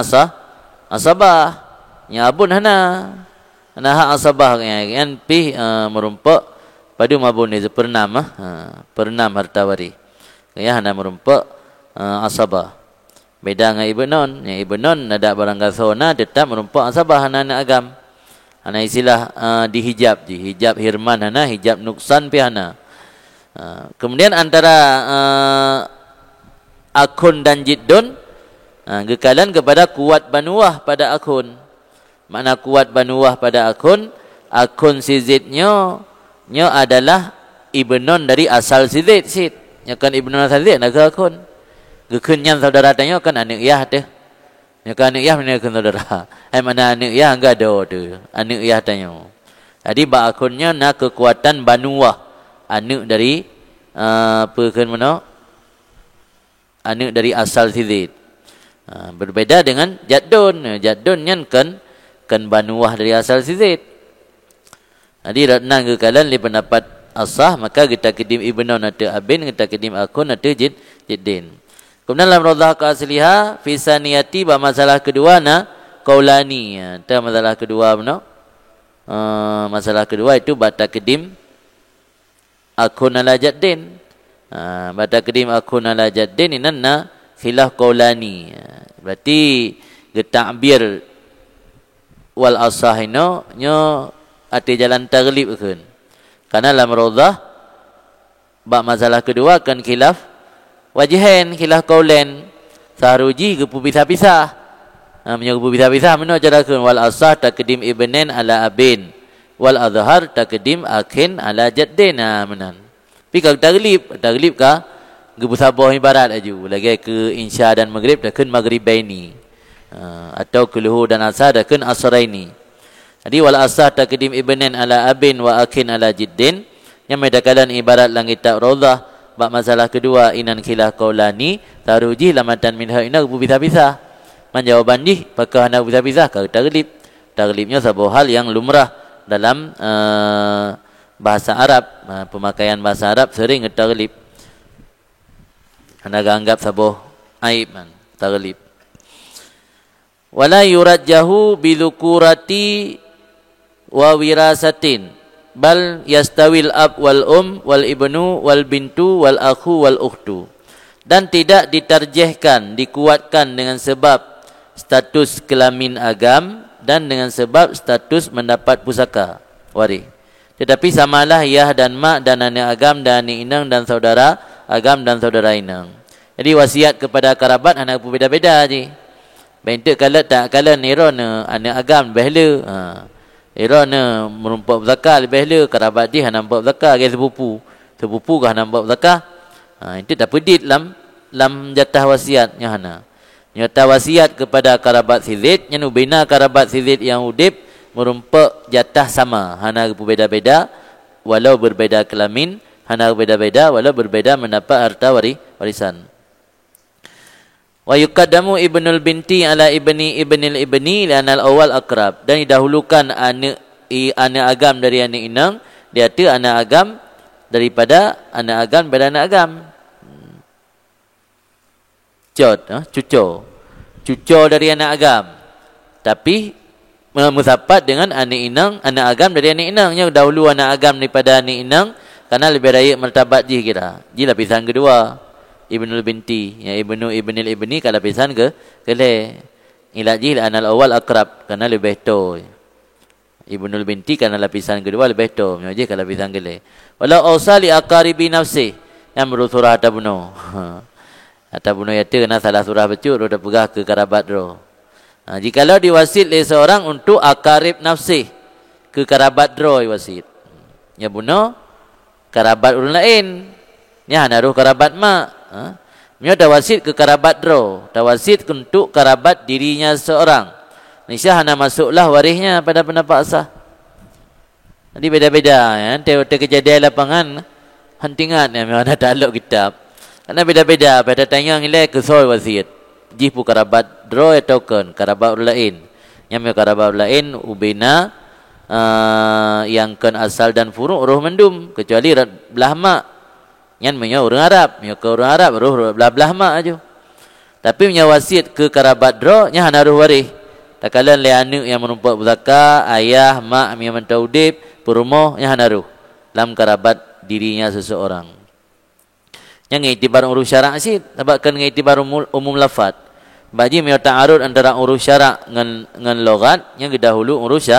asabah. Nya abun hana naha asabah kan pi merumpak padu mabun itu pernam hartawari. Ya hana merumpak asabah. Beda dengan ibnon. Nya ibnon ada barang gasona tetap merumpak asabah hana agam. Hana istilah dihijab hirman hana hijab nuksan pi hana. Kemudian antara akun dan jiddun gekalan kepada kuat banuwah pada akun. Makna kuat banuwah pada akun si zidnya adalah ibnon dari asal si zid sid. Nya kan ibnon asal zid nak akun. Gekenyan saudara tanya kan anak yah teh. Nya kan anak yah mana kan saudara. Mana anak yah enggak ada tu. Anak yah tanya. Jadi ba akunnya nak kekuatan banuwah. Anak dari apa kan mana? Anak dari asal sidid. Berbeda dengan jaddun. Jaddun nyan kan banuwah dari asal sidid. Jadi ratnang ke kalian li pendapat asah maka kita kedim ibnon atau abin kita kedim akun atau jiddin. Kemudian dalam radhah ke asliha fi saniyati ba masalah kedua qaulani. Itu masalah kedua mana? Masalah kedua itu bata kedim akun ala jaddin. Bata kedim akun ala jaddin inanna khilaf qaulani. Berarti getakbir wal asahino nyo ati jalan taglib kan. Karena dalam radhah bab masalah kedua kan khilaf wajihain khilaf qaulain. Saruji gepu pisah-pisah. Menyo pisah-pisah mana cara kan wal asah takdim ibnin ala abin. Wal azhar takdim akin ala jaddin menan. Pi ka taglib ka gebu sabah ibarat aju lagi ke insya dan maghrib dakun maghribaini atau ke luhur dan asar dakun asraini. Jadi wal asah takdim ibnin ala abin wa akin ala jiddin yang medakalan ibarat langit tak radhah bab masalah kedua inan khilaf qaulani taruji lamatan minha ina gebu pisah-pisah. Man jawaban di pakah nak pisah-pisah ka taglibnya sebuah hal yang lumrah dalam bahasa Arab. Pemakaian bahasa Arab sering taglib. Anda anggap sebuah aib taglib. Wala yurajjahu bilukurati wa wirasatin bal yastawil ab wal wal ibnu wal bintu wal akhu wal ukhtu. Dan tidak ditarjihkan, dikuatkan dengan sebab status kelamin agam dan dengan sebab status mendapat pusaka waris. Tetapi samalah yah dan mak dan anak agam dan anak inang dan saudara agam dan saudara inang. Jadi wasiat kepada kerabat anak berbeza-beza je. Bentuk kalau tak kalau nirona anak agam behla. Nirona merumpak zakat behla kerabat dia nampak zakat ke sepupu. Sepupu kah nampak zakat. Itu tak pedit lam jatah wasiatnya hana. Nyata wasiat kepada kerabat sizid yang ubina kerabat sizid yang udip merumpak jatah sama hana berbeza-beza walau berbeza kelamin hana berbeza-beza walau berbeza mendapat harta warisan. Wa yuqaddamu ibnul binti ala ibnil ibni li'anal awal akrab. Dan didahulukan anak agam dari anak inang dia tu anak agam daripada anak agam pada anak agam. Cucu dari anak agam. Tapi musapat dengan anak inang, anak agam dari anak inang. Yang dahulu anak agam daripada anak inang karena lebih raya martabat ji kira. Ji lapisan kedua. Ibnul binti, ya ibnil ibni kalau lapisan ke le. Ilajih anal awal akrab, kerana lebih to. Ibnul binti kerana lapisan kedua lebih to. Mewajih ke lapisan kedua. Walau awsali akaribi nafsi. Yang menurut surah At-Tabnu. At-Tabnu yata kena salah surah becut. Dah pegah ke karabat roh. Jikalau diwasit oleh seorang untuk akarib nafsi. Ke karabat roh wasit. Ya bunuh. Karabat orang lain. Ya naruh karabat mak. Mio dah wasit ke karabat roh. Dah wasit untuk karabat dirinya seorang. Nisah hana masuklah warisnya pada pendapat asah. Jadi beda-beda ya. Teori kejadian lapangan hantingan yang memang ada takluk kitab. Karena beda-beda. Pada tanya nilai kesoi wasit. Jipu karabat roh atau kan karabat orang lain. Yang mio karabat orang lain ubina yang kan asal dan furu' roh mendum kecuali belah mak. Yang punya orang Arab, punya ke orang Arab, roh belah-belah mak aja. Tapi punya wasiat ke karabat roh, nya hana roh waris. Tak kala le anak yang menumpak berzakah, ayah, mak yang mentaudib, perumah, nya hana roh. Dalam karabat dirinya seseorang. Yang iktibar urus syarak sih, sebabkan iktibar umum lafaz. Bagi punya ta'arud antara urus syarak dengan logat, yang dahulu urus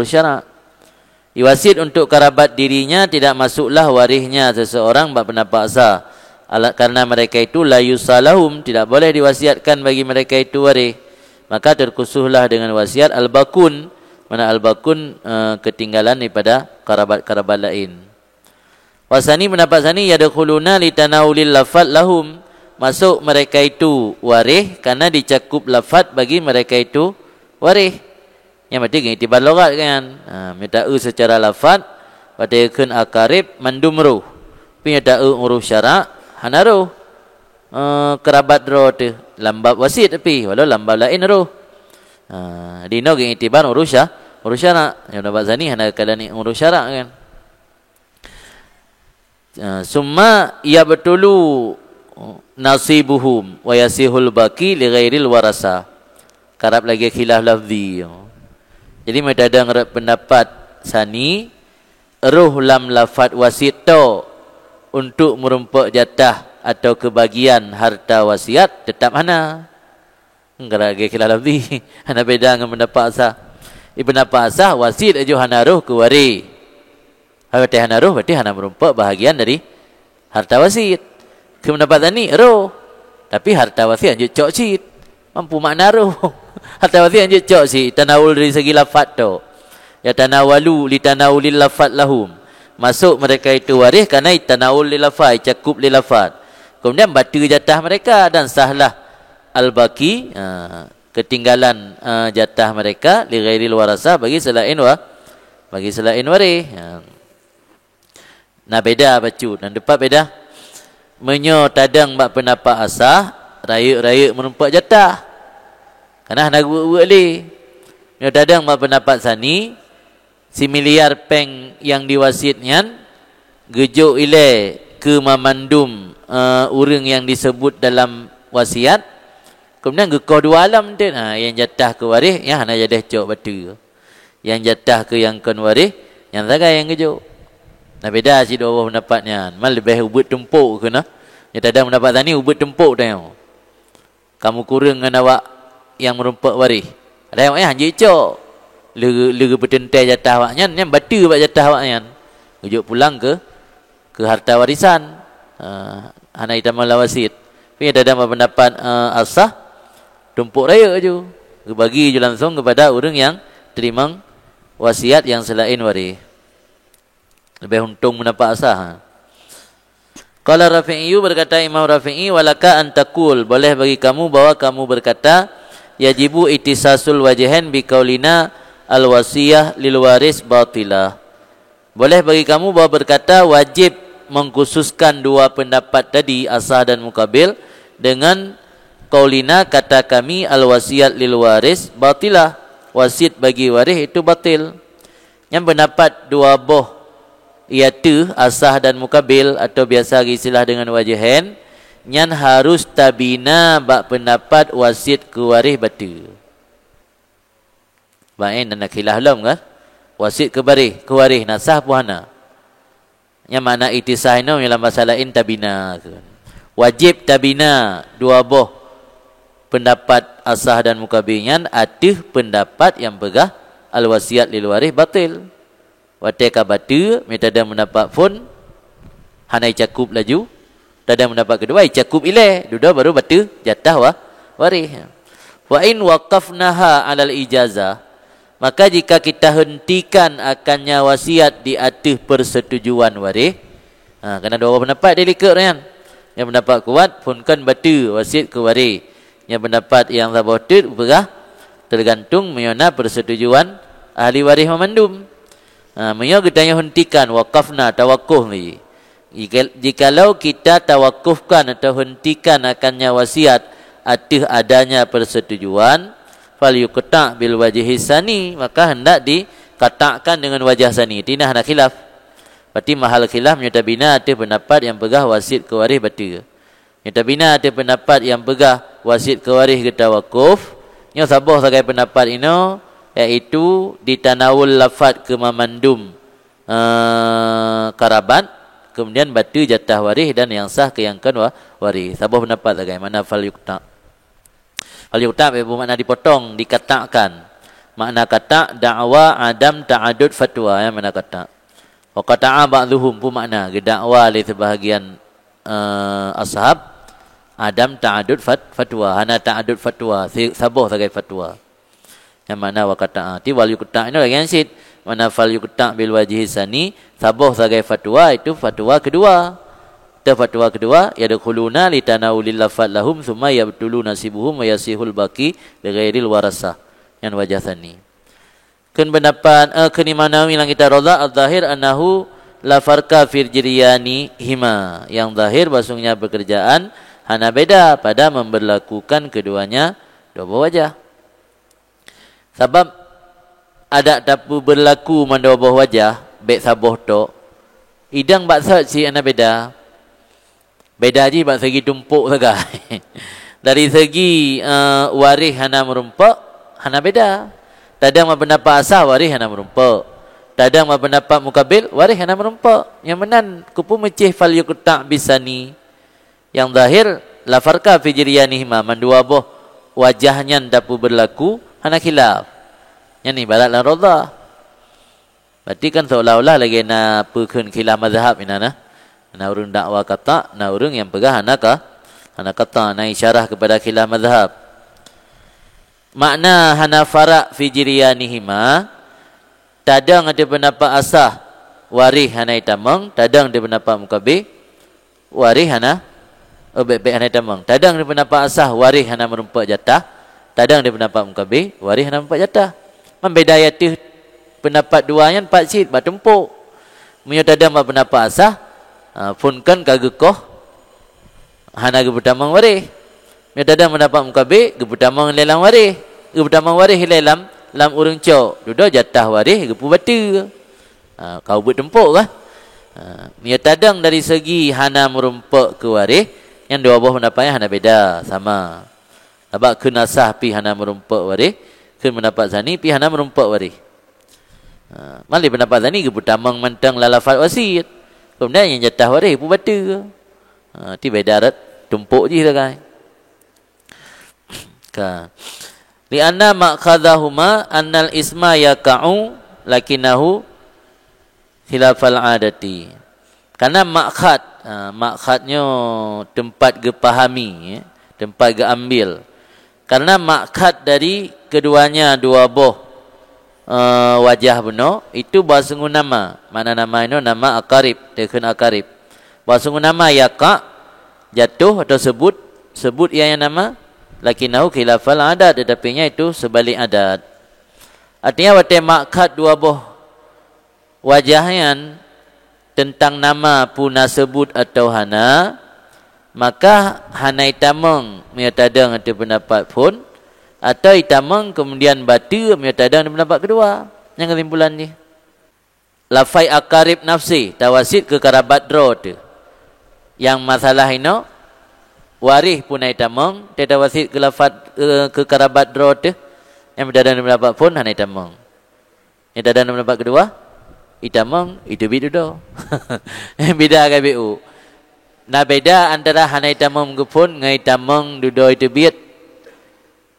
syarak. Iwasit untuk karabat dirinya tidak masuklah warisnya seseorang bab pendapat asah. Karena mereka itu la yusalahum, tidak boleh diwasiatkan bagi mereka itu waris. Maka terkusuhlah dengan wasiat al-bakun. Mana al-bakun ketinggalan daripada karabat-karabat lain. Wasani pendapat sani yadkhuluna litanawulil lafaz lahum. Masuk mereka itu waris karena dicakup lafaz bagi mereka itu waris. Yang penting iktibar logat kan. Minta secara lafaz pada kun akarib mandum ruh. Minta urus syarak hana ruh. Kerabat roh tu lambab wasit tapi walau lambab lain roh. Dino ke iktibar urus syarak. Yang dapat zani hana kalan urus syarak kan. Summa ya betulu nasibuhum wa yasihul baqi li ghairil warasa. Karab lagi khilaf lafzi. Jadi mereka ada pendapat sani roh lam lafaz wasit tu untuk merumpak jatah atau kebagian harta wasiat tetap hana. Enggak lagi khilaf lafzi. Hana beda dengan pendapat asah. Pendapat asah wasit aja hana roh ke waris. Kalau hana roh berarti hana merumpak bahagian dari harta wasit. Pendapat tani roh tapi harta wasit anjuk cok cit. Mampu makna roh. Harta wasit anjuk cok si tanawul dari segi lafaz tu. Ya tanawalu li tanawulil lafaz lahum. Masuk mereka itu waris kerana tanawul li lafaz, cakup li lafaz. Kemudian batu jatah mereka dan sahlah al-baqi ketinggalan jatah mereka li ghairil warasa bagi selain waris. Nah beda bacu dan depan beda. Menyo tadang bab pendapat asah, raya-raya menumpak jatah. Karena nak buat le. Menyo tadang bab pendapat sani, si miliar peng yang diwasitnya gejuk ile ke mamandum urang yang disebut dalam wasiat. Kemudian gekoh dua alam tu. Yang jatah ke waris, yang hana jadah cok batu. Yang jatah ke yang kon waris, yang sagai yang gejuk. Nah beda si dua pendapatnya. Mal lebih ubut tempuk ke nah. Yang tak ada pendapat tani ubut tempuk tengok. Kamu kurang dengan awak yang merumpak waris. Ada yang hanjik cok. Lega bertentai jatah awaknya, yang batu buat jatah awaknya. Ujuk pulang ke harta warisan. Hana itamal wasit. Tapi ada pendapat asah tumpuk raya je. Bagi je langsung kepada orang yang terima wasiat yang selain waris. Lebih untung mendapat asah. Qala Rafi'i berkata Imam Rafi'i walaka antakul, boleh bagi kamu bahwa kamu berkata yajibu itisasul wajhain biqaulina al-wasiyah lil waris batilah. Boleh bagi kamu bahwa berkata wajib mengkhususkan dua pendapat tadi asah dan mukabil dengan qaulina kata kami al-wasiyat lil waris batilah. Wasit bagi waris itu batil. Yang pendapat dua boh iaitu asah dan mukabil atau biasa istilah dengan wajhain nyan harus tabina bak pendapat wasit ke waris batil. Bain dan khilaf lam kan? Wasit ke waris nasah puhana. Yang makna itisah ini dalam bahasa lain tabina. Wajib tabina dua boh pendapat asah dan mukabinyan ada pendapat yang pegah al-wasiat lil waris batil. Wateka batu metada mendapat pun hanai cakup laju. Tada mendapat kedua cakup ile, duda baru batu jatah waris. Wa in waqafnaha 'alal ijazah, maka jika kita hentikan akannya wasiat di atas persetujuan waris, kerana dua pendapat dia likut kan. Yang pendapat kuat pun kan batu wasiat ke waris. Yang pendapat yang sabotit berah tergantung menyana persetujuan ahli waris memandum. Menyo kita hentikan waqafna tawakuf ni. Jikalau kita tawakufkan atau hentikan akannya wasiat atas adanya persetujuan, fal yuqta' bil wajhi sani, maka hendak dikatakkan dengan wajah sani. Tinah nak khilaf. Berarti mahal khilaf menyatabina atas pendapat yang pegah wasit ke waris batil. Menyatabina atas pendapat yang pegah wasit ke waris ke tawakuf, nya sabah sebagai pendapat ini, iaitu ditanawul lafaz ke memandum karabat, kemudian batu jatah waris dan yang sah keangkan waris. Sabah pendapat bagaimana fal yuqta'. Fal yuqta' bermakna dipotong, dikatakkan. Makna kata dakwa adam ta'adud fatwa, yang mana kata. Wa qata'a ba'dhum pun makna dakwa oleh sebahagian ashab adam ta'adud fatwa, hana ta'adud fatwa, sabah sebagai fatwa. Yang mana wa qata'a ti wal yuqta' ini lagi ansid. Mana fal yuqta' bil wajhi sani, sabah sebagai fatwa itu fatwa kedua. Fatwa kedua yadkhuluna litanawulil lafaz lahum thumma yabtulu nasibuhum wa yasihul baqi li ghairil warasah. Yang wajah sani. Kan pendapat Kanimanawi lang kita radha al-zahir annahu la farqa fil jiryani hima. Yang zahir basungnya pekerjaan hana beda pada memberlakukan keduanya dua wajah. Sebab ada tapu berlaku mandau bawah wajah baik saboh tok idang baksat si ana beda je bak segi tumpuk saja. Dari segi waris hana merumpak hana beda. Tadang pendapat asah waris hana merumpak, tadang pendapat mukabil waris hana merumpak. Yang menan kupu mecih fal yuqta' bisani, yang zahir la farqa fi jiryanihima, mandua boh wajahnya tapu berlaku hana khilaf. Yang ni barat lan radha. Berarti kan seolah-olah lagi na pekun khilaf mazhab ina nah. Na urang dakwa kata, na urang yang pegah hana kata, na isyarah kepada khilaf mazhab. Makna hana farak fi jiryanihima, tadang ada pendapat asah waris hana itamang, tadang ada pendapat mukabih waris hana baik hana itamang. Tadang ada pendapat asah waris hana merumpak jatah, tadang ada pendapat mukabih waris hana merumpak jatah. Membedayati pendapat duanya empat sit batumpuk. Menyatakan pendapat asah pun kan kagekoh hana gebutamang waris. Menyatakan pendapat mukabih gebutamang lelang waris. Gebutamang waris lelang lam urang cok. Duda jatah waris gepu batu. Kau buat tempuk kah? Menyatakan dari segi hana merumpak ke waris, yang dua buah pendapatnya hana beda sama. Sebab kenasah pi hana merumpak waris, mendapat zani pi hana merumpak waris. Mali pendapat zani ke putamang mentang lalafat wasiat. Kemudian yang jatah waris pu batu. Ti beda rat tumpuk je kan. Li anna maqadahuma annal isma yaqa'u lakinahu khilafal adati. Karena makhadnya tempat gepahami, tempat geambil. Karena makhad dari keduanya dua boh wajah benar itu bahasungun nama. Mana nama itu nama akarib, tekun akarib. Bahasungun nama yaqa jatuh atau sebut ia yang nama lakinahu khilafal adat, tetapinya itu sebalik adat. Artinya wate makhad dua boh wajahnya tentang nama puna sebut atau hana, maka hana itamang menyatadang ada pendapat pun, atau itamang kemudian batu menyatadang ada pendapat kedua. Yang kesimpulan ni lafai akarib nafsi tawasid ke karabat dro tu. Yang masalah ini waris pun itamang tawasid ke lafaz ke karabat dro tu, yang menyatadang ada pendapat pun hana itamang. Menyatadang ada pendapat kedua itamang itu bidu do. Beda dengan BU. Nah beda antara hana itamang gepun ngai tamang dudo itu biat.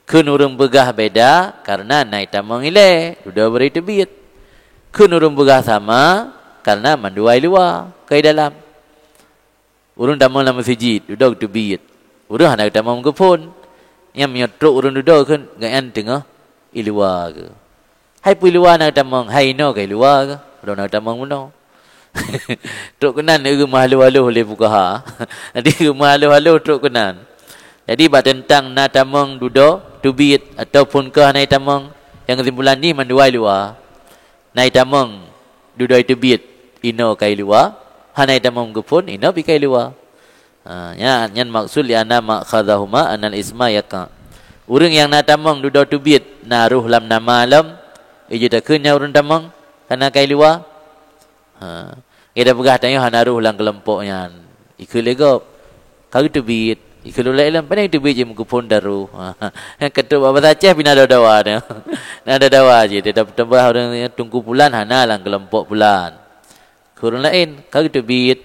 Kun urung begah beda karena naik tamang ile, sudah beri tebit. Kun urung begah sama karena manduai luar ke dalam. Urung tamang dalam masjid, duduk tebit. Urung hendak tamang ke pun. Yang menyotrok urung duduk kan gayan tengah iluar ke. Hai pu iluar nak tamang, hai no ke iluar ke. Urung nak tamang muno. Truk kenan rumah halu-halu oleh fuqaha. Nanti rumah halu-halu truk kenan. Jadi bab tentang nak tamang duduk tubit ataupun ke naik tamang yang kesimpulan ni manduai luar. Naik tamang duduk tubit ino kai luar. Naik tamang ke pun ino pi kai luar. Ya yang maksud li ana makhadhahuma anal isma yaqa. Urang yang nak tamang duduk tubit naruh lam nama alam ije tak kena urang tamang kana kai luar. Kita begah tanya naruh lang kelompoknya. Ikut legop. Kau tubit Ikut ulai lam pandai tu biji muka pun daru. Ketua bapa Aceh pina ada dawa dia. Ada dawa je. Dia tambah orang tunggu bulan hana lang kelompok bulan. Kurang lain kau itu bit.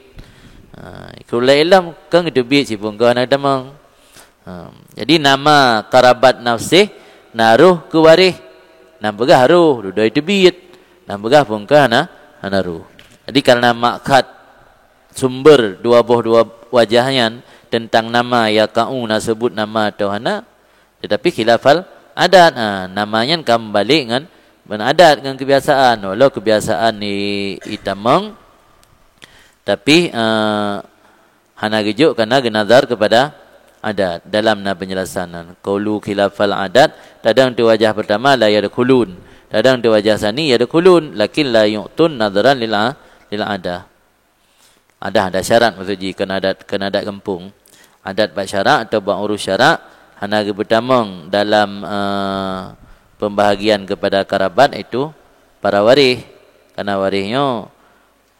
Ikut ulai lam kau itu bit si pun kau nak damang. Jadi nama karabat nafsih naruh ke waris. Nampakah haruh duduk itu bit. Nampakah pun kau hana ruh. Jadi karena makat sumber dua wajahnya tentang nama ya kau nak sebut nama atau hana, tetapi khilafal adat. Namanya kembali dengan adat dengan kebiasaan. Walau kebiasaan ni itamang, tapi hana gejuk karena genazar kepada adat dalam penjelasan. Qaulu khilafal adat, tadang tu wajah pertama la yadkhulun, tadang tu wajah sani yadkhulun, lakin la yu'tun nadharan lil adah. Ada syarat maksudnya kena adat kampung. Adat bab syarak atau bab urus syarak hana bertamang dalam pembahagian kepada karabat itu para waris. Karena warisnya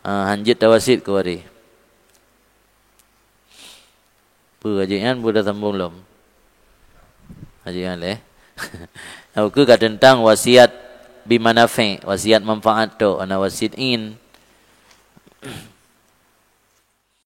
hanjit tawasid ke waris. Apa kajian sudah sambung belum? Kajian leh. Aku kata tentang wasiat bimanafi, wasiat manfaat tu ana wasiat in.